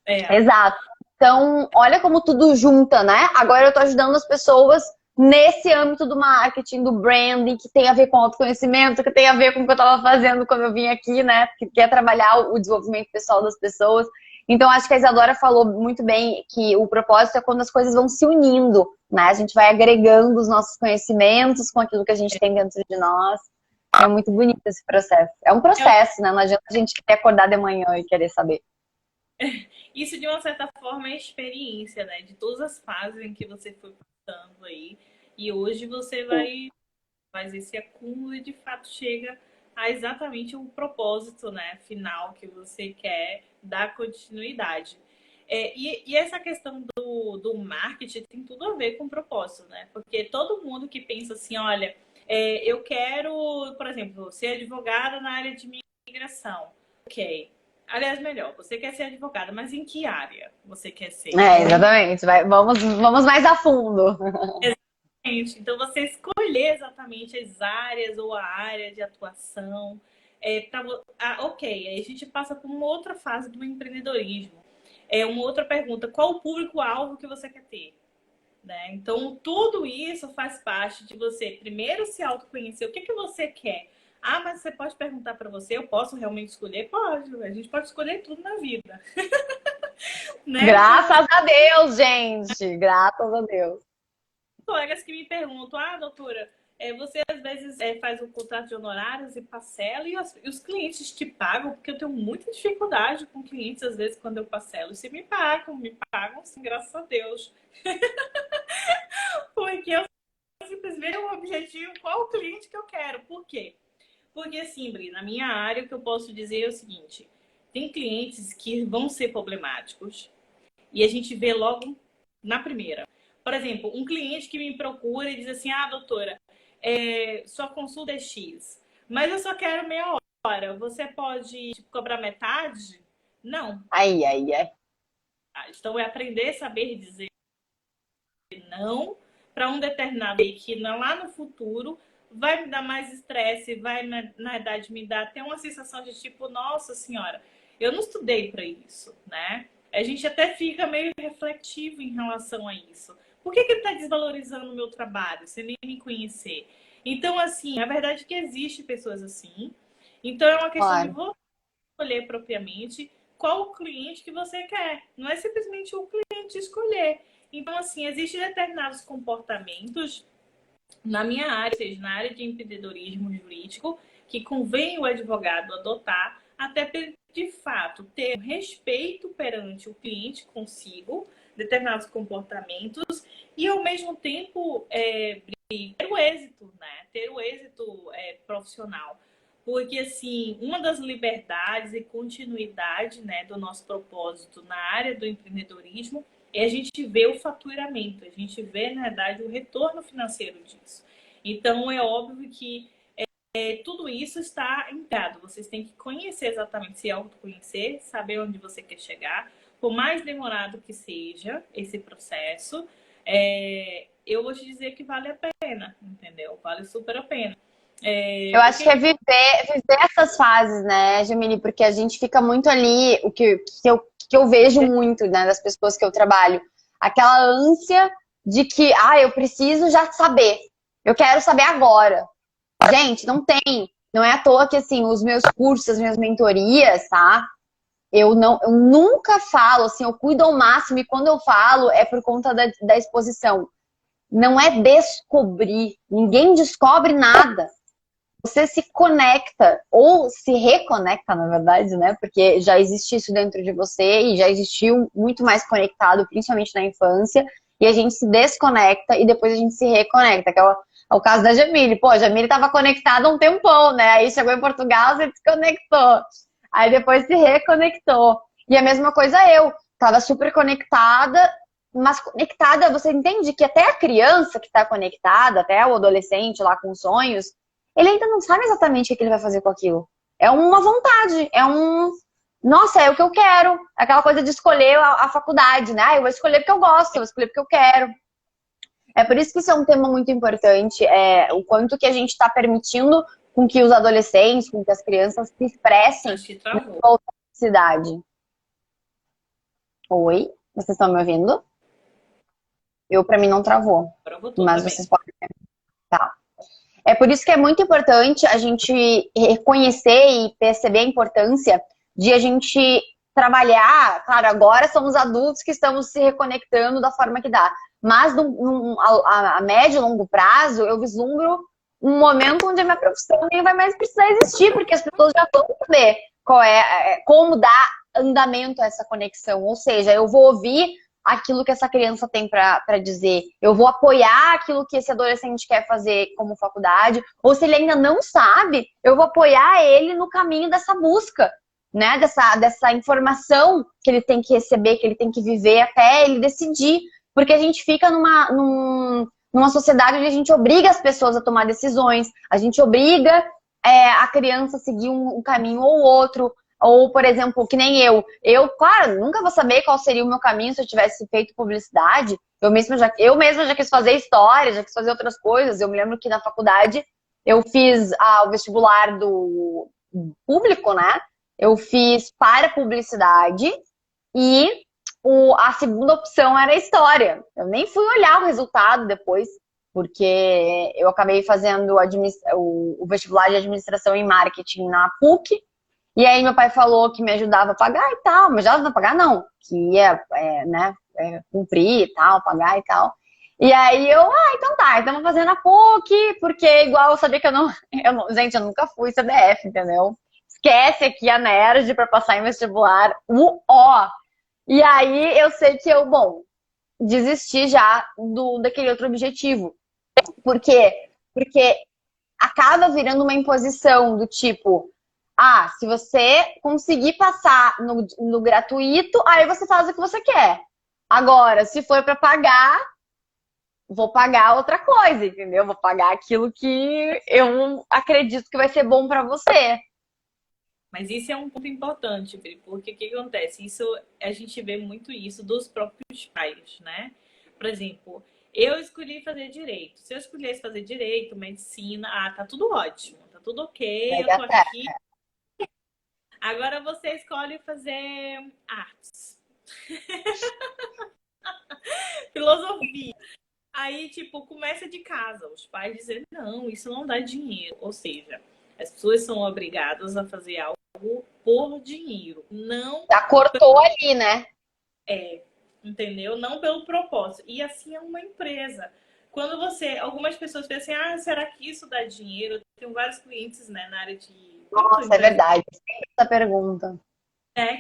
B: É.
A: Exato. Então, olha como tudo junta, né? Agora eu tô ajudando as pessoas nesse âmbito do marketing, do branding, que tem a ver com autoconhecimento, que tem a ver com o que eu estava fazendo quando eu vim aqui, né? Que é trabalhar o desenvolvimento pessoal das pessoas. Então, acho que a Isadora falou muito bem que o propósito é quando as coisas vão se unindo, né? A gente vai agregando os nossos conhecimentos com aquilo que a gente tem dentro de nós. É muito bonito esse processo. É um processo, né? Não adianta a gente querer acordar de manhã e querer saber.
B: Isso, de uma certa forma, é experiência, né? De todas as fases em que você foi passando aí. E hoje você vai faz esse acúmulo e, de fato, chega a exatamente o propósito, né, final que você quer dar continuidade. E essa questão do marketing tem tudo a ver com propósito, né? Porque todo mundo que pensa assim, olha, eu quero, por exemplo, ser advogada na área de imigração. Ok. Aliás, melhor, você quer ser advogada, mas em que área você quer ser?
A: Exatamente. Vamos mais a fundo.
B: Exatamente. Então, você escolher exatamente as áreas ou a área de atuação. Ok, aí a gente passa por uma outra fase do empreendedorismo. Uma outra pergunta, qual o público-alvo que você quer ter? Né? Então, tudo isso faz parte de você, primeiro, se autoconhecer. O que você quer? Ah, mas você pode perguntar para você, eu posso realmente escolher? Pode, a gente pode escolher tudo na vida. Né?
A: Graças a Deus, gente! Graças a Deus.
B: Colegas que me perguntam, doutora, você às vezes faz um contrato de honorários e parcela e os clientes te pagam, porque eu tenho muita dificuldade com clientes, às vezes, quando eu parcelo. Se me pagam sim, graças a Deus. Porque eu simplesmente tenho um objetivo, qual o cliente que eu quero. Por quê? Porque, assim, Bri, na minha área, o que eu posso dizer é o seguinte: tem clientes que vão ser problemáticos e a gente vê logo na primeira. Por exemplo, um cliente que me procura e diz assim, doutora, sua consulta é X, mas eu só quero meia hora. Você pode cobrar metade? Não.
A: Ai.
B: Então, é aprender a saber dizer não para um determinado que lá no futuro vai me dar mais estresse, vai, na verdade, me dar até uma sensação de tipo, nossa senhora, eu não estudei para isso, né? A gente até fica meio refletivo em relação a isso. Por que ele está desvalorizando o meu trabalho, sem nem me conhecer? Então, assim, a verdade é que existe pessoas assim. Então, é uma questão de você escolher propriamente qual o cliente que você quer. Não é simplesmente o cliente escolher. Então, assim, existem determinados comportamentos na minha área, ou seja, na área de empreendedorismo jurídico, que convém o advogado adotar, até para, de fato, ter respeito perante o cliente consigo, determinados comportamentos, e, ao mesmo tempo, ter o êxito, né? Ter o êxito profissional. Porque, assim, uma das liberdades e continuidade, né, do nosso propósito na área do empreendedorismo é a gente ver o faturamento, a gente vê, na verdade, o retorno financeiro disso. Então, é óbvio que tudo isso está integrado. Vocês têm que conhecer exatamente, se autoconhecer, saber onde você quer chegar. Por mais demorado que seja esse processo, eu vou te dizer que vale a pena, entendeu? Vale super a pena.
A: Eu acho que é viver essas fases, né, Jamile? Porque a gente fica muito ali, o que eu vejo muito, né, das pessoas que eu trabalho, aquela ânsia de que, eu preciso já saber, eu quero saber agora. Gente, não tem, não é à toa que, assim, os meus cursos, as minhas mentorias, tá? Eu nunca falo, assim, eu cuido ao máximo e quando eu falo é por conta da exposição. Não é descobrir, ninguém descobre nada. Você se conecta, ou se reconecta, na verdade, né? Porque já existe isso dentro de você e já existiu muito mais conectado, principalmente na infância, e a gente se desconecta e depois a gente se reconecta, que é o caso da Jamile. Pô, a Jamile estava conectada um tempão, né? Aí chegou em Portugal, se desconectou. Aí depois se reconectou. E a mesma coisa eu. Tava super conectada, mas conectada, você entende que até a criança que está conectada, até o adolescente lá com sonhos, ele ainda não sabe exatamente o que ele vai fazer com aquilo. É uma vontade, nossa, é o que eu quero. Aquela coisa de escolher a faculdade, né? Eu vou escolher porque eu gosto, eu vou escolher porque eu quero. É por isso que isso é um tema muito importante, o quanto que a gente está permitindo com que os adolescentes, com que as crianças se expressem na sua autenticidade. Oi, vocês estão me ouvindo? Pra mim não travou, mas vocês podem... Tá. É por isso que é muito importante a gente reconhecer e perceber a importância de a gente trabalhar. Claro, agora somos adultos que estamos se reconectando da forma que dá. Mas a médio e longo prazo, eu vislumbro um momento onde a minha profissão nem vai mais precisar existir, porque as pessoas já vão saber como dar andamento a essa conexão. Ou seja, eu vou ouvir aquilo que essa criança tem para dizer. Eu vou apoiar aquilo que esse adolescente quer fazer como faculdade. Ou se ele ainda não sabe, eu vou apoiar ele no caminho dessa busca. né, dessa informação que ele tem que receber, que ele tem que viver até ele decidir. Porque a gente fica numa sociedade onde a gente obriga as pessoas a tomar decisões, a gente obriga a criança a seguir um caminho ou outro. Ou, por exemplo, que nem eu. Eu, claro, nunca vou saber qual seria o meu caminho se eu tivesse feito publicidade. Eu mesma já quis fazer história, já quis fazer outras coisas. Eu me lembro que na faculdade eu fiz o vestibular do público, né? Eu fiz para publicidade e a segunda opção era história. Eu nem fui olhar o resultado depois, porque eu acabei fazendo o vestibular de administração e marketing na PUC. E aí meu pai falou que me ajudava a pagar e tal, mas já não pagar não, que ia, né, cumprir e tal, pagar e tal. E aí então tá, então vou fazer na PUC, porque igual eu sabia que gente, eu nunca fui CDF, entendeu? Esquece aqui a nerd pra passar em vestibular, E aí eu sei que desisti já daquele outro objetivo. Por quê? Porque acaba virando uma imposição do tipo, se você conseguir passar no gratuito, aí você faz o que você quer. Agora, se for para pagar, vou pagar outra coisa, entendeu? Vou pagar aquilo que eu acredito que vai ser bom para você.
B: Mas isso é um ponto importante, porque o que acontece? Isso, a gente vê muito isso dos próprios pais, né? Por exemplo, eu escolhi fazer direito. Se eu escolhesse fazer direito, medicina, tá tudo ótimo, tá tudo ok, eu tô aqui. Agora você escolhe fazer artes. Filosofia. Aí, tipo, começa de casa. Os pais dizem, não, isso não dá dinheiro. Ou seja, as pessoas são obrigadas a fazer algo por dinheiro. Não.
A: Já cortou ali, né?
B: Entendeu? Não pelo propósito. E assim é uma empresa. Quando algumas pessoas pensam assim, será que isso dá dinheiro? Eu tenho vários clientes, né, na área de...
A: Nossa, é verdade. Sempre essa pergunta.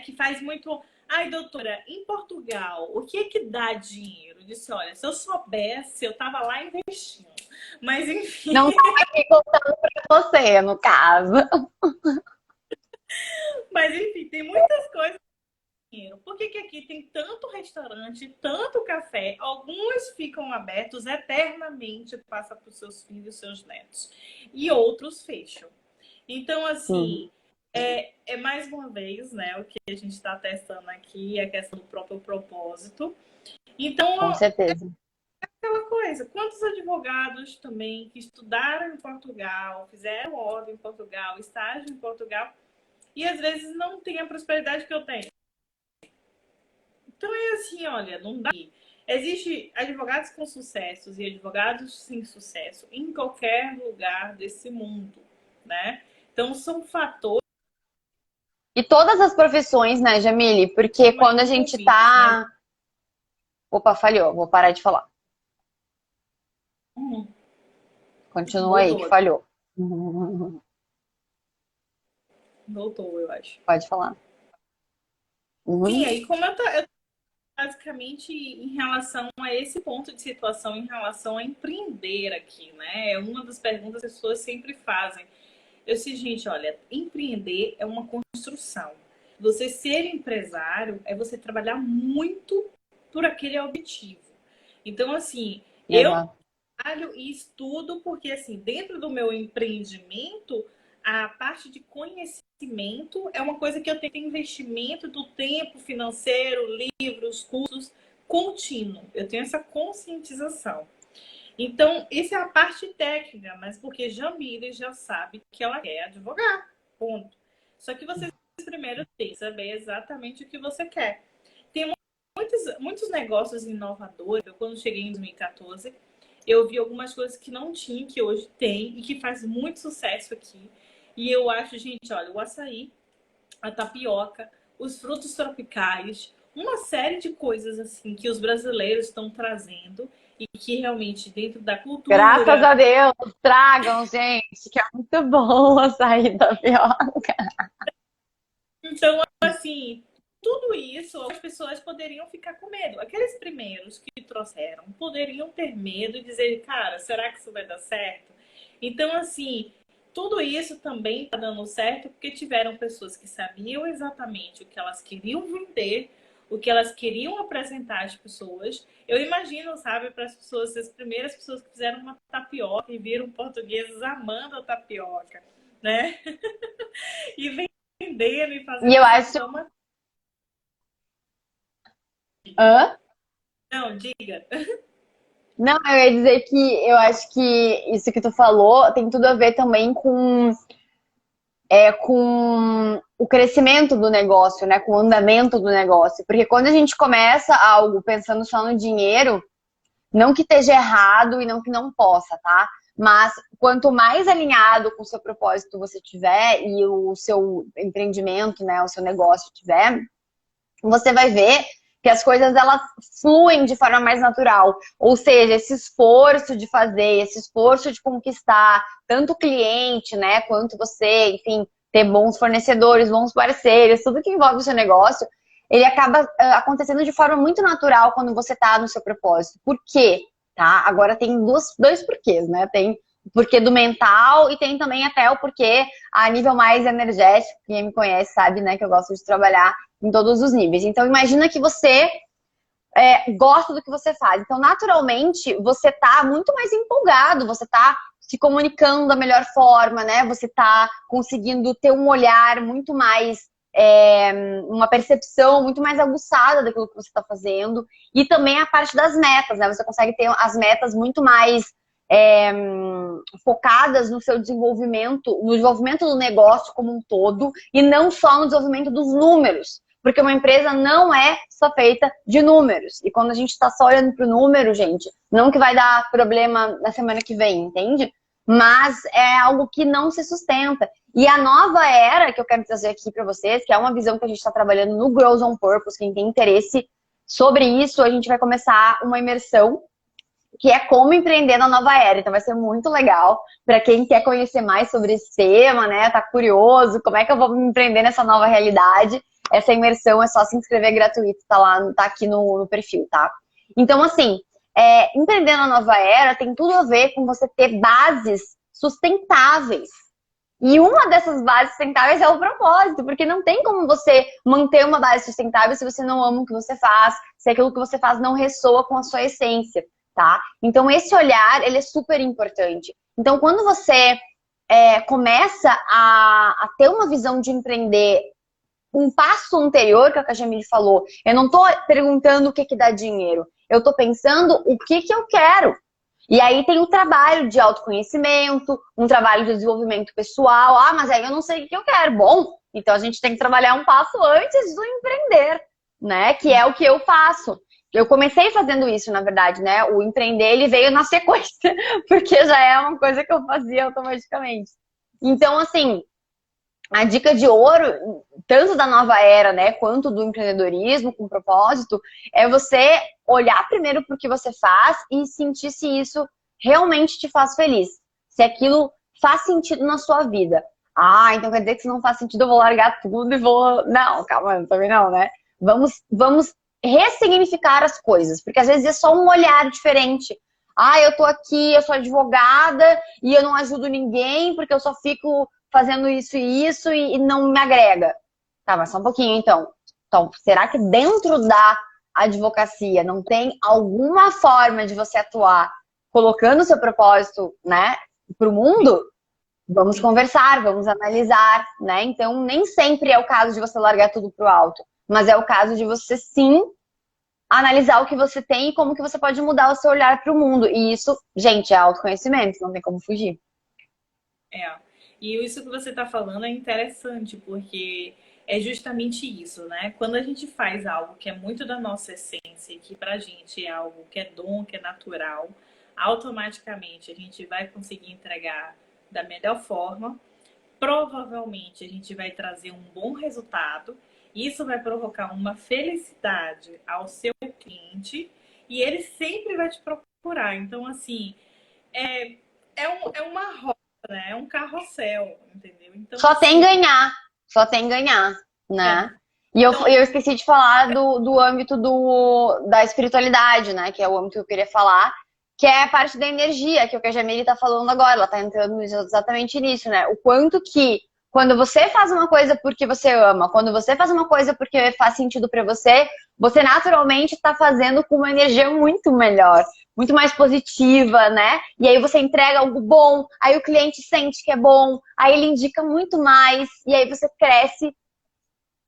B: Que faz muito... Ai, doutora, em Portugal, o que é que dá dinheiro? Eu disse, olha, se eu soubesse, eu tava lá investindo. Mas, enfim...
A: Não tava aqui contando pra você, no caso.
B: Mas, enfim, tem muitas coisas. Por que aqui tem tanto restaurante, tanto café? Alguns ficam abertos eternamente, passa para os seus filhos, seus netos. E outros fecham. Então, assim, mais uma vez, né, o que a gente está testando aqui é a questão do próprio propósito. Então,
A: com certeza.
B: Aquela coisa, quantos advogados também que estudaram em Portugal, fizeram ordem em Portugal, estágio em Portugal, e às vezes não tem a prosperidade que eu tenho. Então é assim, olha, não dá. Existe advogados com sucessos e advogados sem sucesso em qualquer lugar desse mundo, né? Então são fatores.
A: E todas as profissões, né, Jamile? Porque quando a gente tá... Né? Opa, falhou. Vou parar de falar. Continua aí, que falhou.
B: Voltou, eu acho.
A: Pode falar.
B: Sim, aí como eu basicamente em relação a esse ponto de situação, em relação a empreender aqui, né? É uma das perguntas que as pessoas sempre fazem. Eu disse, gente, olha, empreender é uma construção. Você ser empresário é você trabalhar muito por aquele objetivo. Então, assim, eu trabalho e estudo porque, assim, dentro do meu empreendimento, a parte de conhecimento é uma coisa que eu tenho investimento do tempo financeiro, livros, cursos, contínuo. Eu tenho essa conscientização. Então, essa é a parte técnica, mas porque Jamile já sabe que ela quer advogar, ponto. Só que você primeiro tem que saber exatamente o que você quer. Tem muitos negócios inovadores. Eu, quando cheguei em 2014, eu vi algumas coisas que não tinha, que hoje tem e que faz muito sucesso aqui. E eu acho, gente, olha, o açaí, a tapioca, os frutos tropicais, uma série de coisas assim que os brasileiros estão trazendo e que realmente dentro da cultura...
A: Graças a Deus, tragam, gente, que é muito bom o açaí da tapioca.
B: Então, assim, tudo isso as pessoas poderiam ficar com medo. Aqueles primeiros que trouxeram poderiam ter medo e dizer, cara, será que isso vai dar certo? Então, assim, tudo isso também está dando certo porque tiveram pessoas que sabiam exatamente o que elas queriam vender, o que elas queriam apresentar às pessoas. Eu imagino, sabe, para as pessoas, as primeiras pessoas que fizeram uma tapioca e viram portugueses amando a tapioca, né? E vendendo e
A: E
B: fazendo
A: eu
B: essa
A: acho.
B: fama.
A: Hã?
B: Não, diga.
A: Não, eu ia dizer que eu acho que isso que tu falou tem tudo a ver também com o crescimento do negócio, né? Com o andamento do negócio. Porque quando a gente começa algo pensando só no dinheiro, não que esteja errado e não que não possa, tá? Mas quanto mais alinhado com o seu propósito você tiver e o seu empreendimento, né, o seu negócio tiver, você vai ver que as coisas elas fluem de forma mais natural. Ou seja, esse esforço de fazer, esse esforço de conquistar tanto o cliente, né, quanto você, enfim, ter bons fornecedores, bons parceiros, tudo que envolve o seu negócio, ele acaba acontecendo de forma muito natural quando você está no seu propósito. Por quê? Tá? Agora tem dois porquês, né? Tem o porquê do mental e tem também até o porquê a nível mais energético. Quem me conhece sabe, né, que eu gosto de trabalhar em todos os níveis. Então, imagina que você gosta do que você faz. Então, naturalmente, você tá muito mais empolgado, você tá se comunicando da melhor forma, né? Você tá conseguindo ter um olhar muito mais, uma percepção muito mais aguçada daquilo que você está fazendo. E também a parte das metas, né? Você consegue ter as metas muito mais é, focadas no seu desenvolvimento, no desenvolvimento do negócio como um todo, e não só no desenvolvimento dos números. Porque uma empresa não é só feita de números. E quando a gente está só olhando para o número, gente, não que vai dar problema na semana que vem, entende? Mas é algo que não se sustenta. E a nova era que eu quero trazer aqui para vocês, que é uma visão que a gente está trabalhando no Growth on Purpose, quem tem interesse sobre isso, a gente vai começar uma imersão que é como empreender na nova era. Então vai ser muito legal para quem quer conhecer mais sobre esse tema, né? Tá curioso, como é que eu vou me empreender nessa nova realidade? Essa imersão é só se inscrever gratuito, tá lá, tá aqui no perfil, tá? Então, assim, empreender na nova era tem tudo a ver com você ter bases sustentáveis. E uma dessas bases sustentáveis é o propósito, porque não tem como você manter uma base sustentável se você não ama o que você faz, se aquilo que você faz não ressoa com a sua essência, tá? Então, esse olhar, ele é super importante. Então, quando você começa a ter uma visão de empreender um passo anterior, que é o que a Jamile falou, eu não tô perguntando o que dá dinheiro, eu tô pensando o que eu quero. E aí tem o trabalho de autoconhecimento, um trabalho de desenvolvimento pessoal. Ah, mas aí eu não sei o que eu quero. Bom, então a gente tem que trabalhar um passo antes do empreender, né? Que é o que eu faço. Eu comecei fazendo isso, na verdade, né? O empreender, ele veio na sequência, porque já é uma coisa que eu fazia automaticamente. Então, assim, a dica de ouro, tanto da nova era, né, quanto do empreendedorismo com propósito, é você olhar primeiro para o que você faz e sentir se isso realmente te faz feliz. Se aquilo faz sentido na sua vida. Ah, então quer dizer que se não faz sentido eu vou largar tudo e vou... Não, calma, também não, né? Vamos ressignificar as coisas, porque às vezes é só um olhar diferente. Ah, eu tô aqui, eu sou advogada e eu não ajudo ninguém porque eu só fico fazendo isso e isso e não me agrega. Tá, mas só um pouquinho então. Então, será que dentro da advocacia não tem alguma forma de você atuar colocando o seu propósito, né, para o mundo? Vamos conversar, vamos analisar, né? Então, nem sempre é o caso de você largar tudo pro alto, mas é o caso de você sim analisar o que você tem e como que você pode mudar o seu olhar para o mundo. E isso, gente, é autoconhecimento, não tem como fugir.
B: É. E isso que você está falando é interessante, porque é justamente isso, né? Quando a gente faz algo que é muito da nossa essência, que pra gente é algo que é dom, que é natural, automaticamente a gente vai conseguir entregar da melhor forma. Provavelmente a gente vai trazer um bom resultado. Isso vai provocar uma felicidade ao seu cliente e ele sempre vai te procurar. Então, assim, é uma roda, né? É um carrossel, entendeu? Então,
A: Só tem
B: assim,
A: ganhar, só tem ganhar, né?
B: é.
A: E
B: Então,
A: eu esqueci de falar do âmbito da espiritualidade, né? Que é o âmbito que eu queria falar, que é a parte da energia, que é o que a Jamile tá falando agora, ela tá entrando exatamente nisso, né? O quanto que quando você faz uma coisa porque você ama, quando você faz uma coisa porque faz sentido pra você, você naturalmente tá fazendo com uma energia muito melhor, muito mais positiva, né? E aí você entrega algo bom, aí o cliente sente que é bom, aí ele indica muito mais, e aí você cresce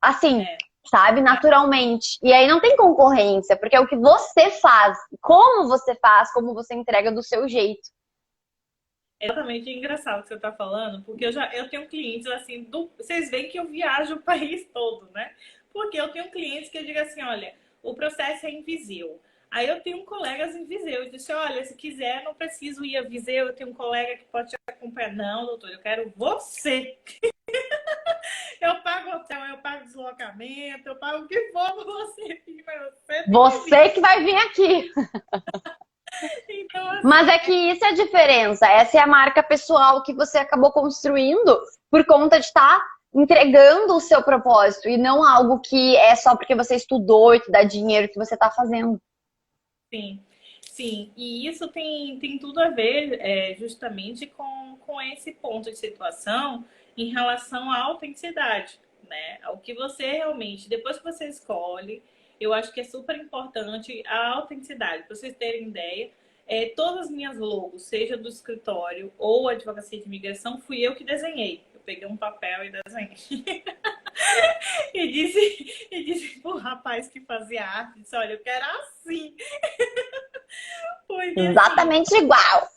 A: assim,
B: É,
A: sabe? Naturalmente. E aí não tem concorrência, porque é o que você faz, como você faz, como você entrega do seu jeito.
B: é exatamente engraçado o que você está falando, porque eu tenho clientes assim, vocês veem que eu viajo o país todo, né? Porque eu tenho clientes que eu digo assim, olha, o processo é em Viseu. Aí eu tenho colegas em Viseu, eu disse, olha, se quiser, não preciso ir a Viseu, eu tenho um colega que pode te acompanhar. Não, doutor, eu quero você. Eu pago hotel, eu pago deslocamento, eu pago o que for pra você, mas você tem que vir.
A: Você que vai vir aqui.
B: Então,
A: Mas
B: assim,
A: é que isso é a diferença. Essa é a marca pessoal que você acabou construindo por conta de estar entregando o seu propósito e não algo que é só porque você estudou e te dá dinheiro que você está fazendo.
B: sim, sim. E isso tem tudo a ver justamente com esse ponto de situação em relação à autenticidade, né? O que você realmente, depois que você escolhe, eu acho que é super importante a autenticidade. Para vocês terem ideia, todas as minhas logos, seja do escritório ou advocacia de imigração, fui eu que desenhei. Eu peguei um papel e desenhei. E disse pro rapaz que fazia arte, disse, olha, eu quero assim. Porque assim,
A: Exatamente igual.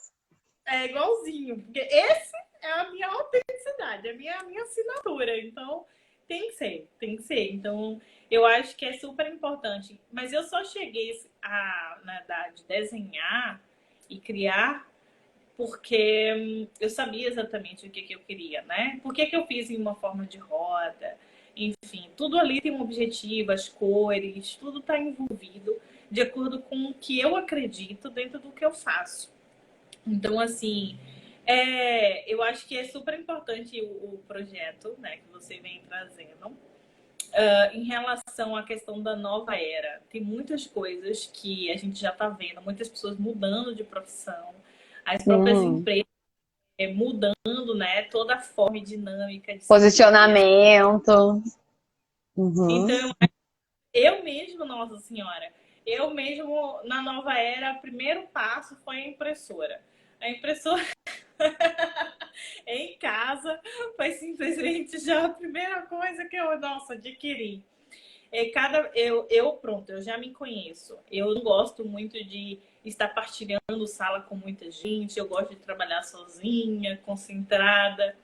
B: é igualzinho. Porque esse é a minha autenticidade, a minha assinatura. Então, tem que ser, tem que ser. Então, eu acho que é super importante. Mas eu só cheguei na verdade, desenhar e criar porque eu sabia exatamente o que eu queria, né? Por que eu fiz em uma forma de roda? Enfim, tudo ali tem um objetivo, as cores, tudo está envolvido de acordo com o que eu acredito dentro do que eu faço. Então, assim, eu acho que é super importante o projeto, né, que você vem trazendo. Em relação à questão da nova era, tem muitas coisas que a gente já está vendo, muitas pessoas mudando de profissão, as próprias
A: Sim.
B: empresas mudando, né, toda a forma e dinâmica de se vender.
A: Posicionamento. Uhum.
B: Então, eu mesmo, nossa senhora, eu mesmo na nova era, o primeiro passo foi a impressora. A impressora em casa foi simplesmente já a primeira coisa que eu, nossa, adquiri. Pronto, eu já me conheço. Eu não gosto muito de estar partilhando sala com muita gente. Eu gosto de trabalhar sozinha, concentrada.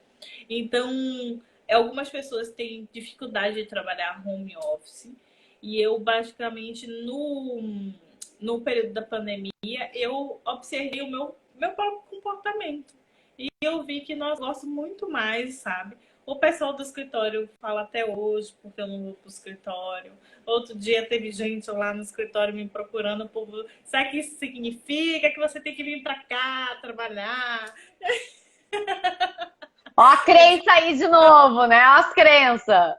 B: Então, algumas pessoas têm dificuldade de trabalhar home office. E eu, basicamente, no período da pandemia, eu observei o meu próprio comportamento. E eu vi que nós gostamos muito mais, sabe? O pessoal do escritório fala até hoje, porque eu não vou para o escritório. Outro dia teve gente lá no escritório me procurando. O povo, sabe o que isso significa? Que você tem que vir para cá trabalhar.
A: Ó a crença aí de novo, né? Ó as crenças.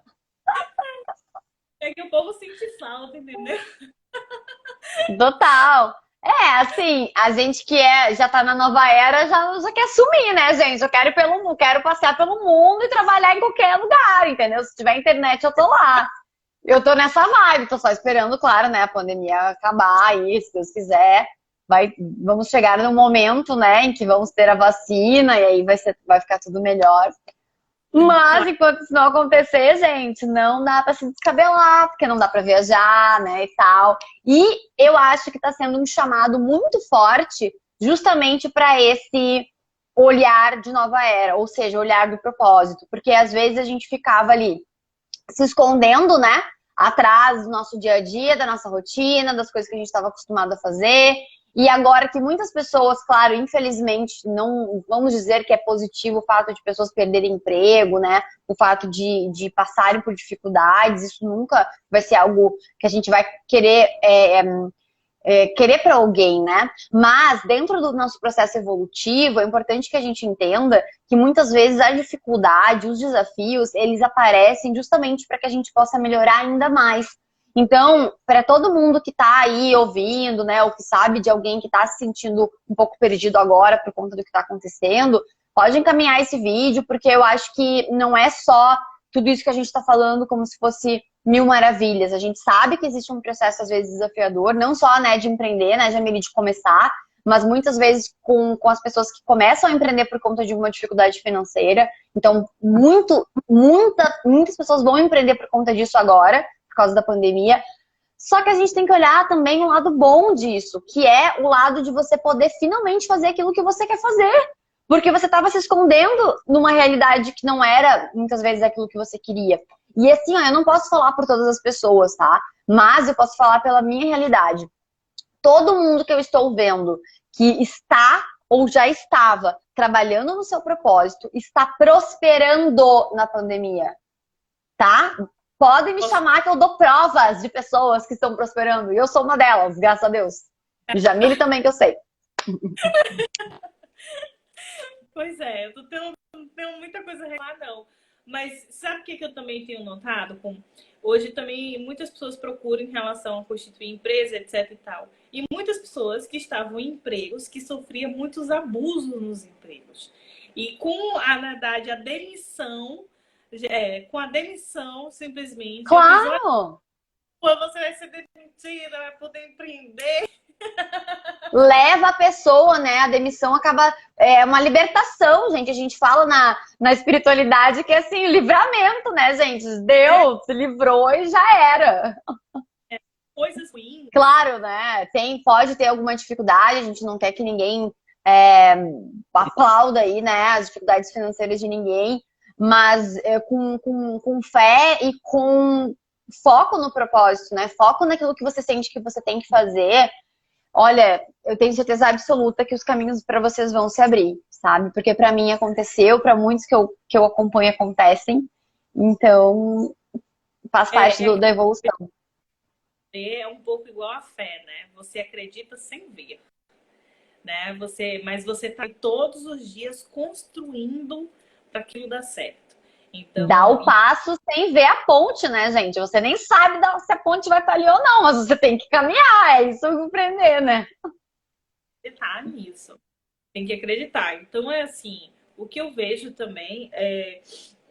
B: É que o povo sente falta, entendeu?
A: Total. É, assim, a gente que já tá na nova era já quer sumir, né, gente? Eu quero ir pelo mundo, quero passear pelo mundo e trabalhar em qualquer lugar, entendeu? Se tiver internet, eu tô lá. Eu tô nessa vibe, tô só esperando, claro, né, a pandemia acabar aí, se Deus quiser. Vamos chegar num momento, né, em que vamos ter a vacina e aí vai ficar tudo melhor. Mas enquanto isso não acontecer, gente, não dá pra se descabelar, porque não dá pra viajar, né, e tal. E eu acho que tá sendo um chamado muito forte justamente para esse olhar de nova era, ou seja, olhar do propósito, porque às vezes a gente ficava ali se escondendo, né, atrás do nosso dia a dia, da nossa rotina, das coisas que a gente estava acostumado a fazer. E agora que muitas pessoas, claro, infelizmente, não vamos dizer que é positivo o fato de pessoas perderem emprego, né? O fato de passarem por dificuldades, isso nunca vai ser algo que a gente vai querer para alguém, né? Mas dentro do nosso processo evolutivo, é importante que a gente entenda que muitas vezes a dificuldade, os desafios, eles aparecem justamente para que a gente possa melhorar ainda mais. Então, para todo mundo que está aí ouvindo, né, ou que sabe de alguém que está se sentindo um pouco perdido agora por conta do que está acontecendo, pode encaminhar esse vídeo, porque eu acho que não é só tudo isso que a gente está falando como se fosse mil maravilhas. A gente sabe que existe um processo, às vezes, desafiador, não só, né, de empreender, né, Jamile, de começar, mas muitas vezes com as pessoas que começam a empreender por conta de uma dificuldade financeira. Então, muitas pessoas vão empreender por conta disso agora, por causa da pandemia. Só que a gente tem que olhar também o lado bom disso, que é o lado de você poder finalmente fazer aquilo que você quer fazer. Porque você estava se escondendo numa realidade que não era, muitas vezes, aquilo que você queria. E assim, ó, eu não posso falar por todas as pessoas, tá? Mas eu posso falar pela minha realidade. Todo mundo que eu estou vendo que está ou já estava trabalhando no seu propósito, está prosperando na pandemia, tá? Podem me chamar que eu dou provas de pessoas que estão prosperando. E eu sou uma delas, graças a Deus. E Jamile também, que eu sei.
B: Pois é, eu não tenho muita coisa a reclamar, não. Mas sabe o que eu também tenho notado? Hoje também muitas pessoas procuram em relação a constituir empresa, etc e tal. E muitas pessoas que estavam em empregos que sofriam muitos abusos nos empregos. E com a, na verdade, a demissão, com a demissão, simplesmente,
A: Claro!
B: você vai ser demitida, vai poder empreender.
A: Leva a pessoa, né? A demissão acaba. É uma libertação, gente. A gente fala na espiritualidade que é assim, livramento, né, gente? Deus se livrou e já era.
B: Coisas ruins.
A: Claro, né? Pode ter alguma dificuldade, a gente não quer que ninguém aplauda aí, né, as dificuldades financeiras de ninguém, mas com fé e com foco no propósito, né? Foco naquilo que você sente que você tem que fazer. Olha, eu tenho certeza absoluta que os caminhos para vocês vão se abrir, sabe? Porque para mim aconteceu, para muitos que eu acompanho acontecem. Então, faz parte da evolução.
B: É um pouco igual a fé, né? Você acredita sem ver, né? Mas você está todos os dias construindo para aquilo dar certo. Então,
A: dá o passo sem ver a ponte, né, gente? Você nem sabe se a ponte vai estar ali ou não, mas você tem que caminhar, é isso empreender, né?
B: Acreditar nisso. Tem que acreditar. Então, é assim, o que eu vejo também é,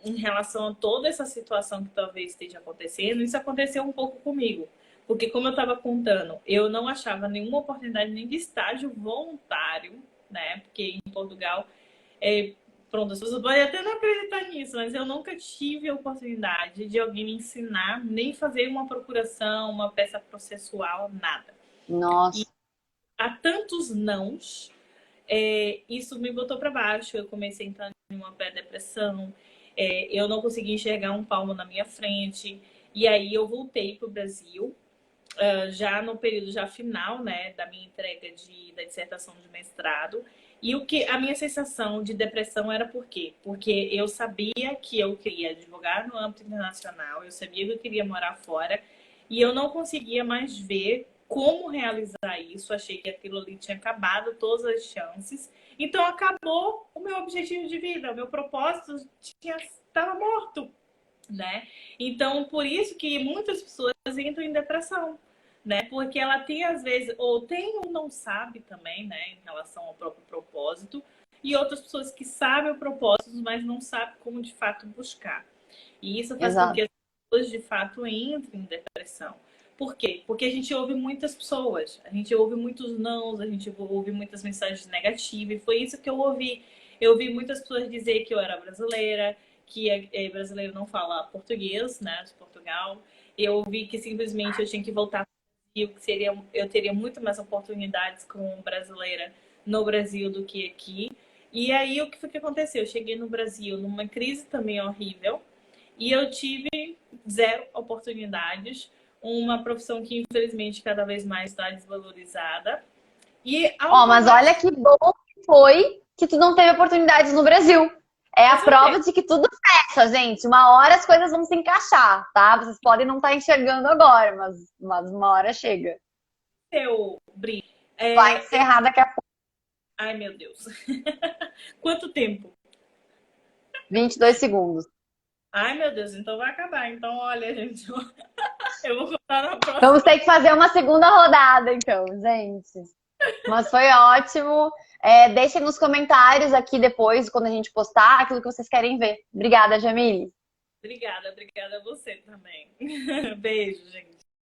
B: em relação a toda essa situação que talvez esteja acontecendo, isso aconteceu um pouco comigo. Porque, como eu estava contando, eu não achava nenhuma oportunidade nem de estágio voluntário, né? Porque em Portugal, pronto, as pessoas podem até não acreditar nisso, mas eu nunca tive a oportunidade de alguém me ensinar, nem fazer uma procuração, uma peça processual, nada.
A: Nossa.
B: E há tantos nãos, isso me botou para baixo. Eu comecei a entrar em uma pré-depressão, eu não conseguia enxergar um palmo na minha frente. E aí eu voltei para o Brasil, já no período já final, né, da minha entrega da dissertação de mestrado. E a minha sensação de depressão era por quê? Porque eu sabia que eu queria advogar no âmbito internacional, eu sabia que eu queria morar fora, e eu não conseguia mais ver como realizar isso. Achei que aquilo ali tinha acabado todas as chances. Então acabou o meu objetivo de vida, o meu propósito estava morto, né? Então, por isso que muitas pessoas entram em depressão, né? Porque ela tem, às vezes, ou tem ou não sabe também, né, em relação ao próprio propósito, e outras pessoas que sabem o propósito, mas não sabem como de fato buscar. E isso faz com que as pessoas de fato entrem em depressão. Por quê? Porque a gente ouve muitas pessoas, a gente ouve muitos nãos, a gente ouve muitas mensagens negativas, e foi isso que eu ouvi. Eu ouvi muitas pessoas dizer que eu era brasileira, que brasileiro não fala português, né, de Portugal. Eu ouvi que simplesmente eu tinha que voltar para o Brasil, que eu teria muito mais oportunidades como brasileira no Brasil do que aqui. E aí, o que foi que aconteceu? Eu cheguei no Brasil numa crise também horrível, e eu tive zero oportunidades, uma profissão que infelizmente cada vez mais está desvalorizada. E
A: mas olha que bom que foi que tu não teve oportunidades no Brasil. É a prova de que tudo fecha, gente. Uma hora as coisas vão se encaixar, tá? Vocês podem não estar enxergando agora, mas uma hora chega.
B: Bri,
A: vai encerrar daqui a pouco.
B: Ai, meu Deus. Quanto tempo?
A: 22 segundos.
B: Ai, meu Deus, então vai acabar. Então, olha, gente, eu vou contar na
A: Vamos
B: próxima.
A: ter que fazer uma segunda rodada, então, gente. Mas foi ótimo. Deixem nos comentários aqui depois, quando a gente postar, aquilo que vocês querem ver. Obrigada, Jamile.
B: Obrigada, obrigada a você também. Beijo, gente.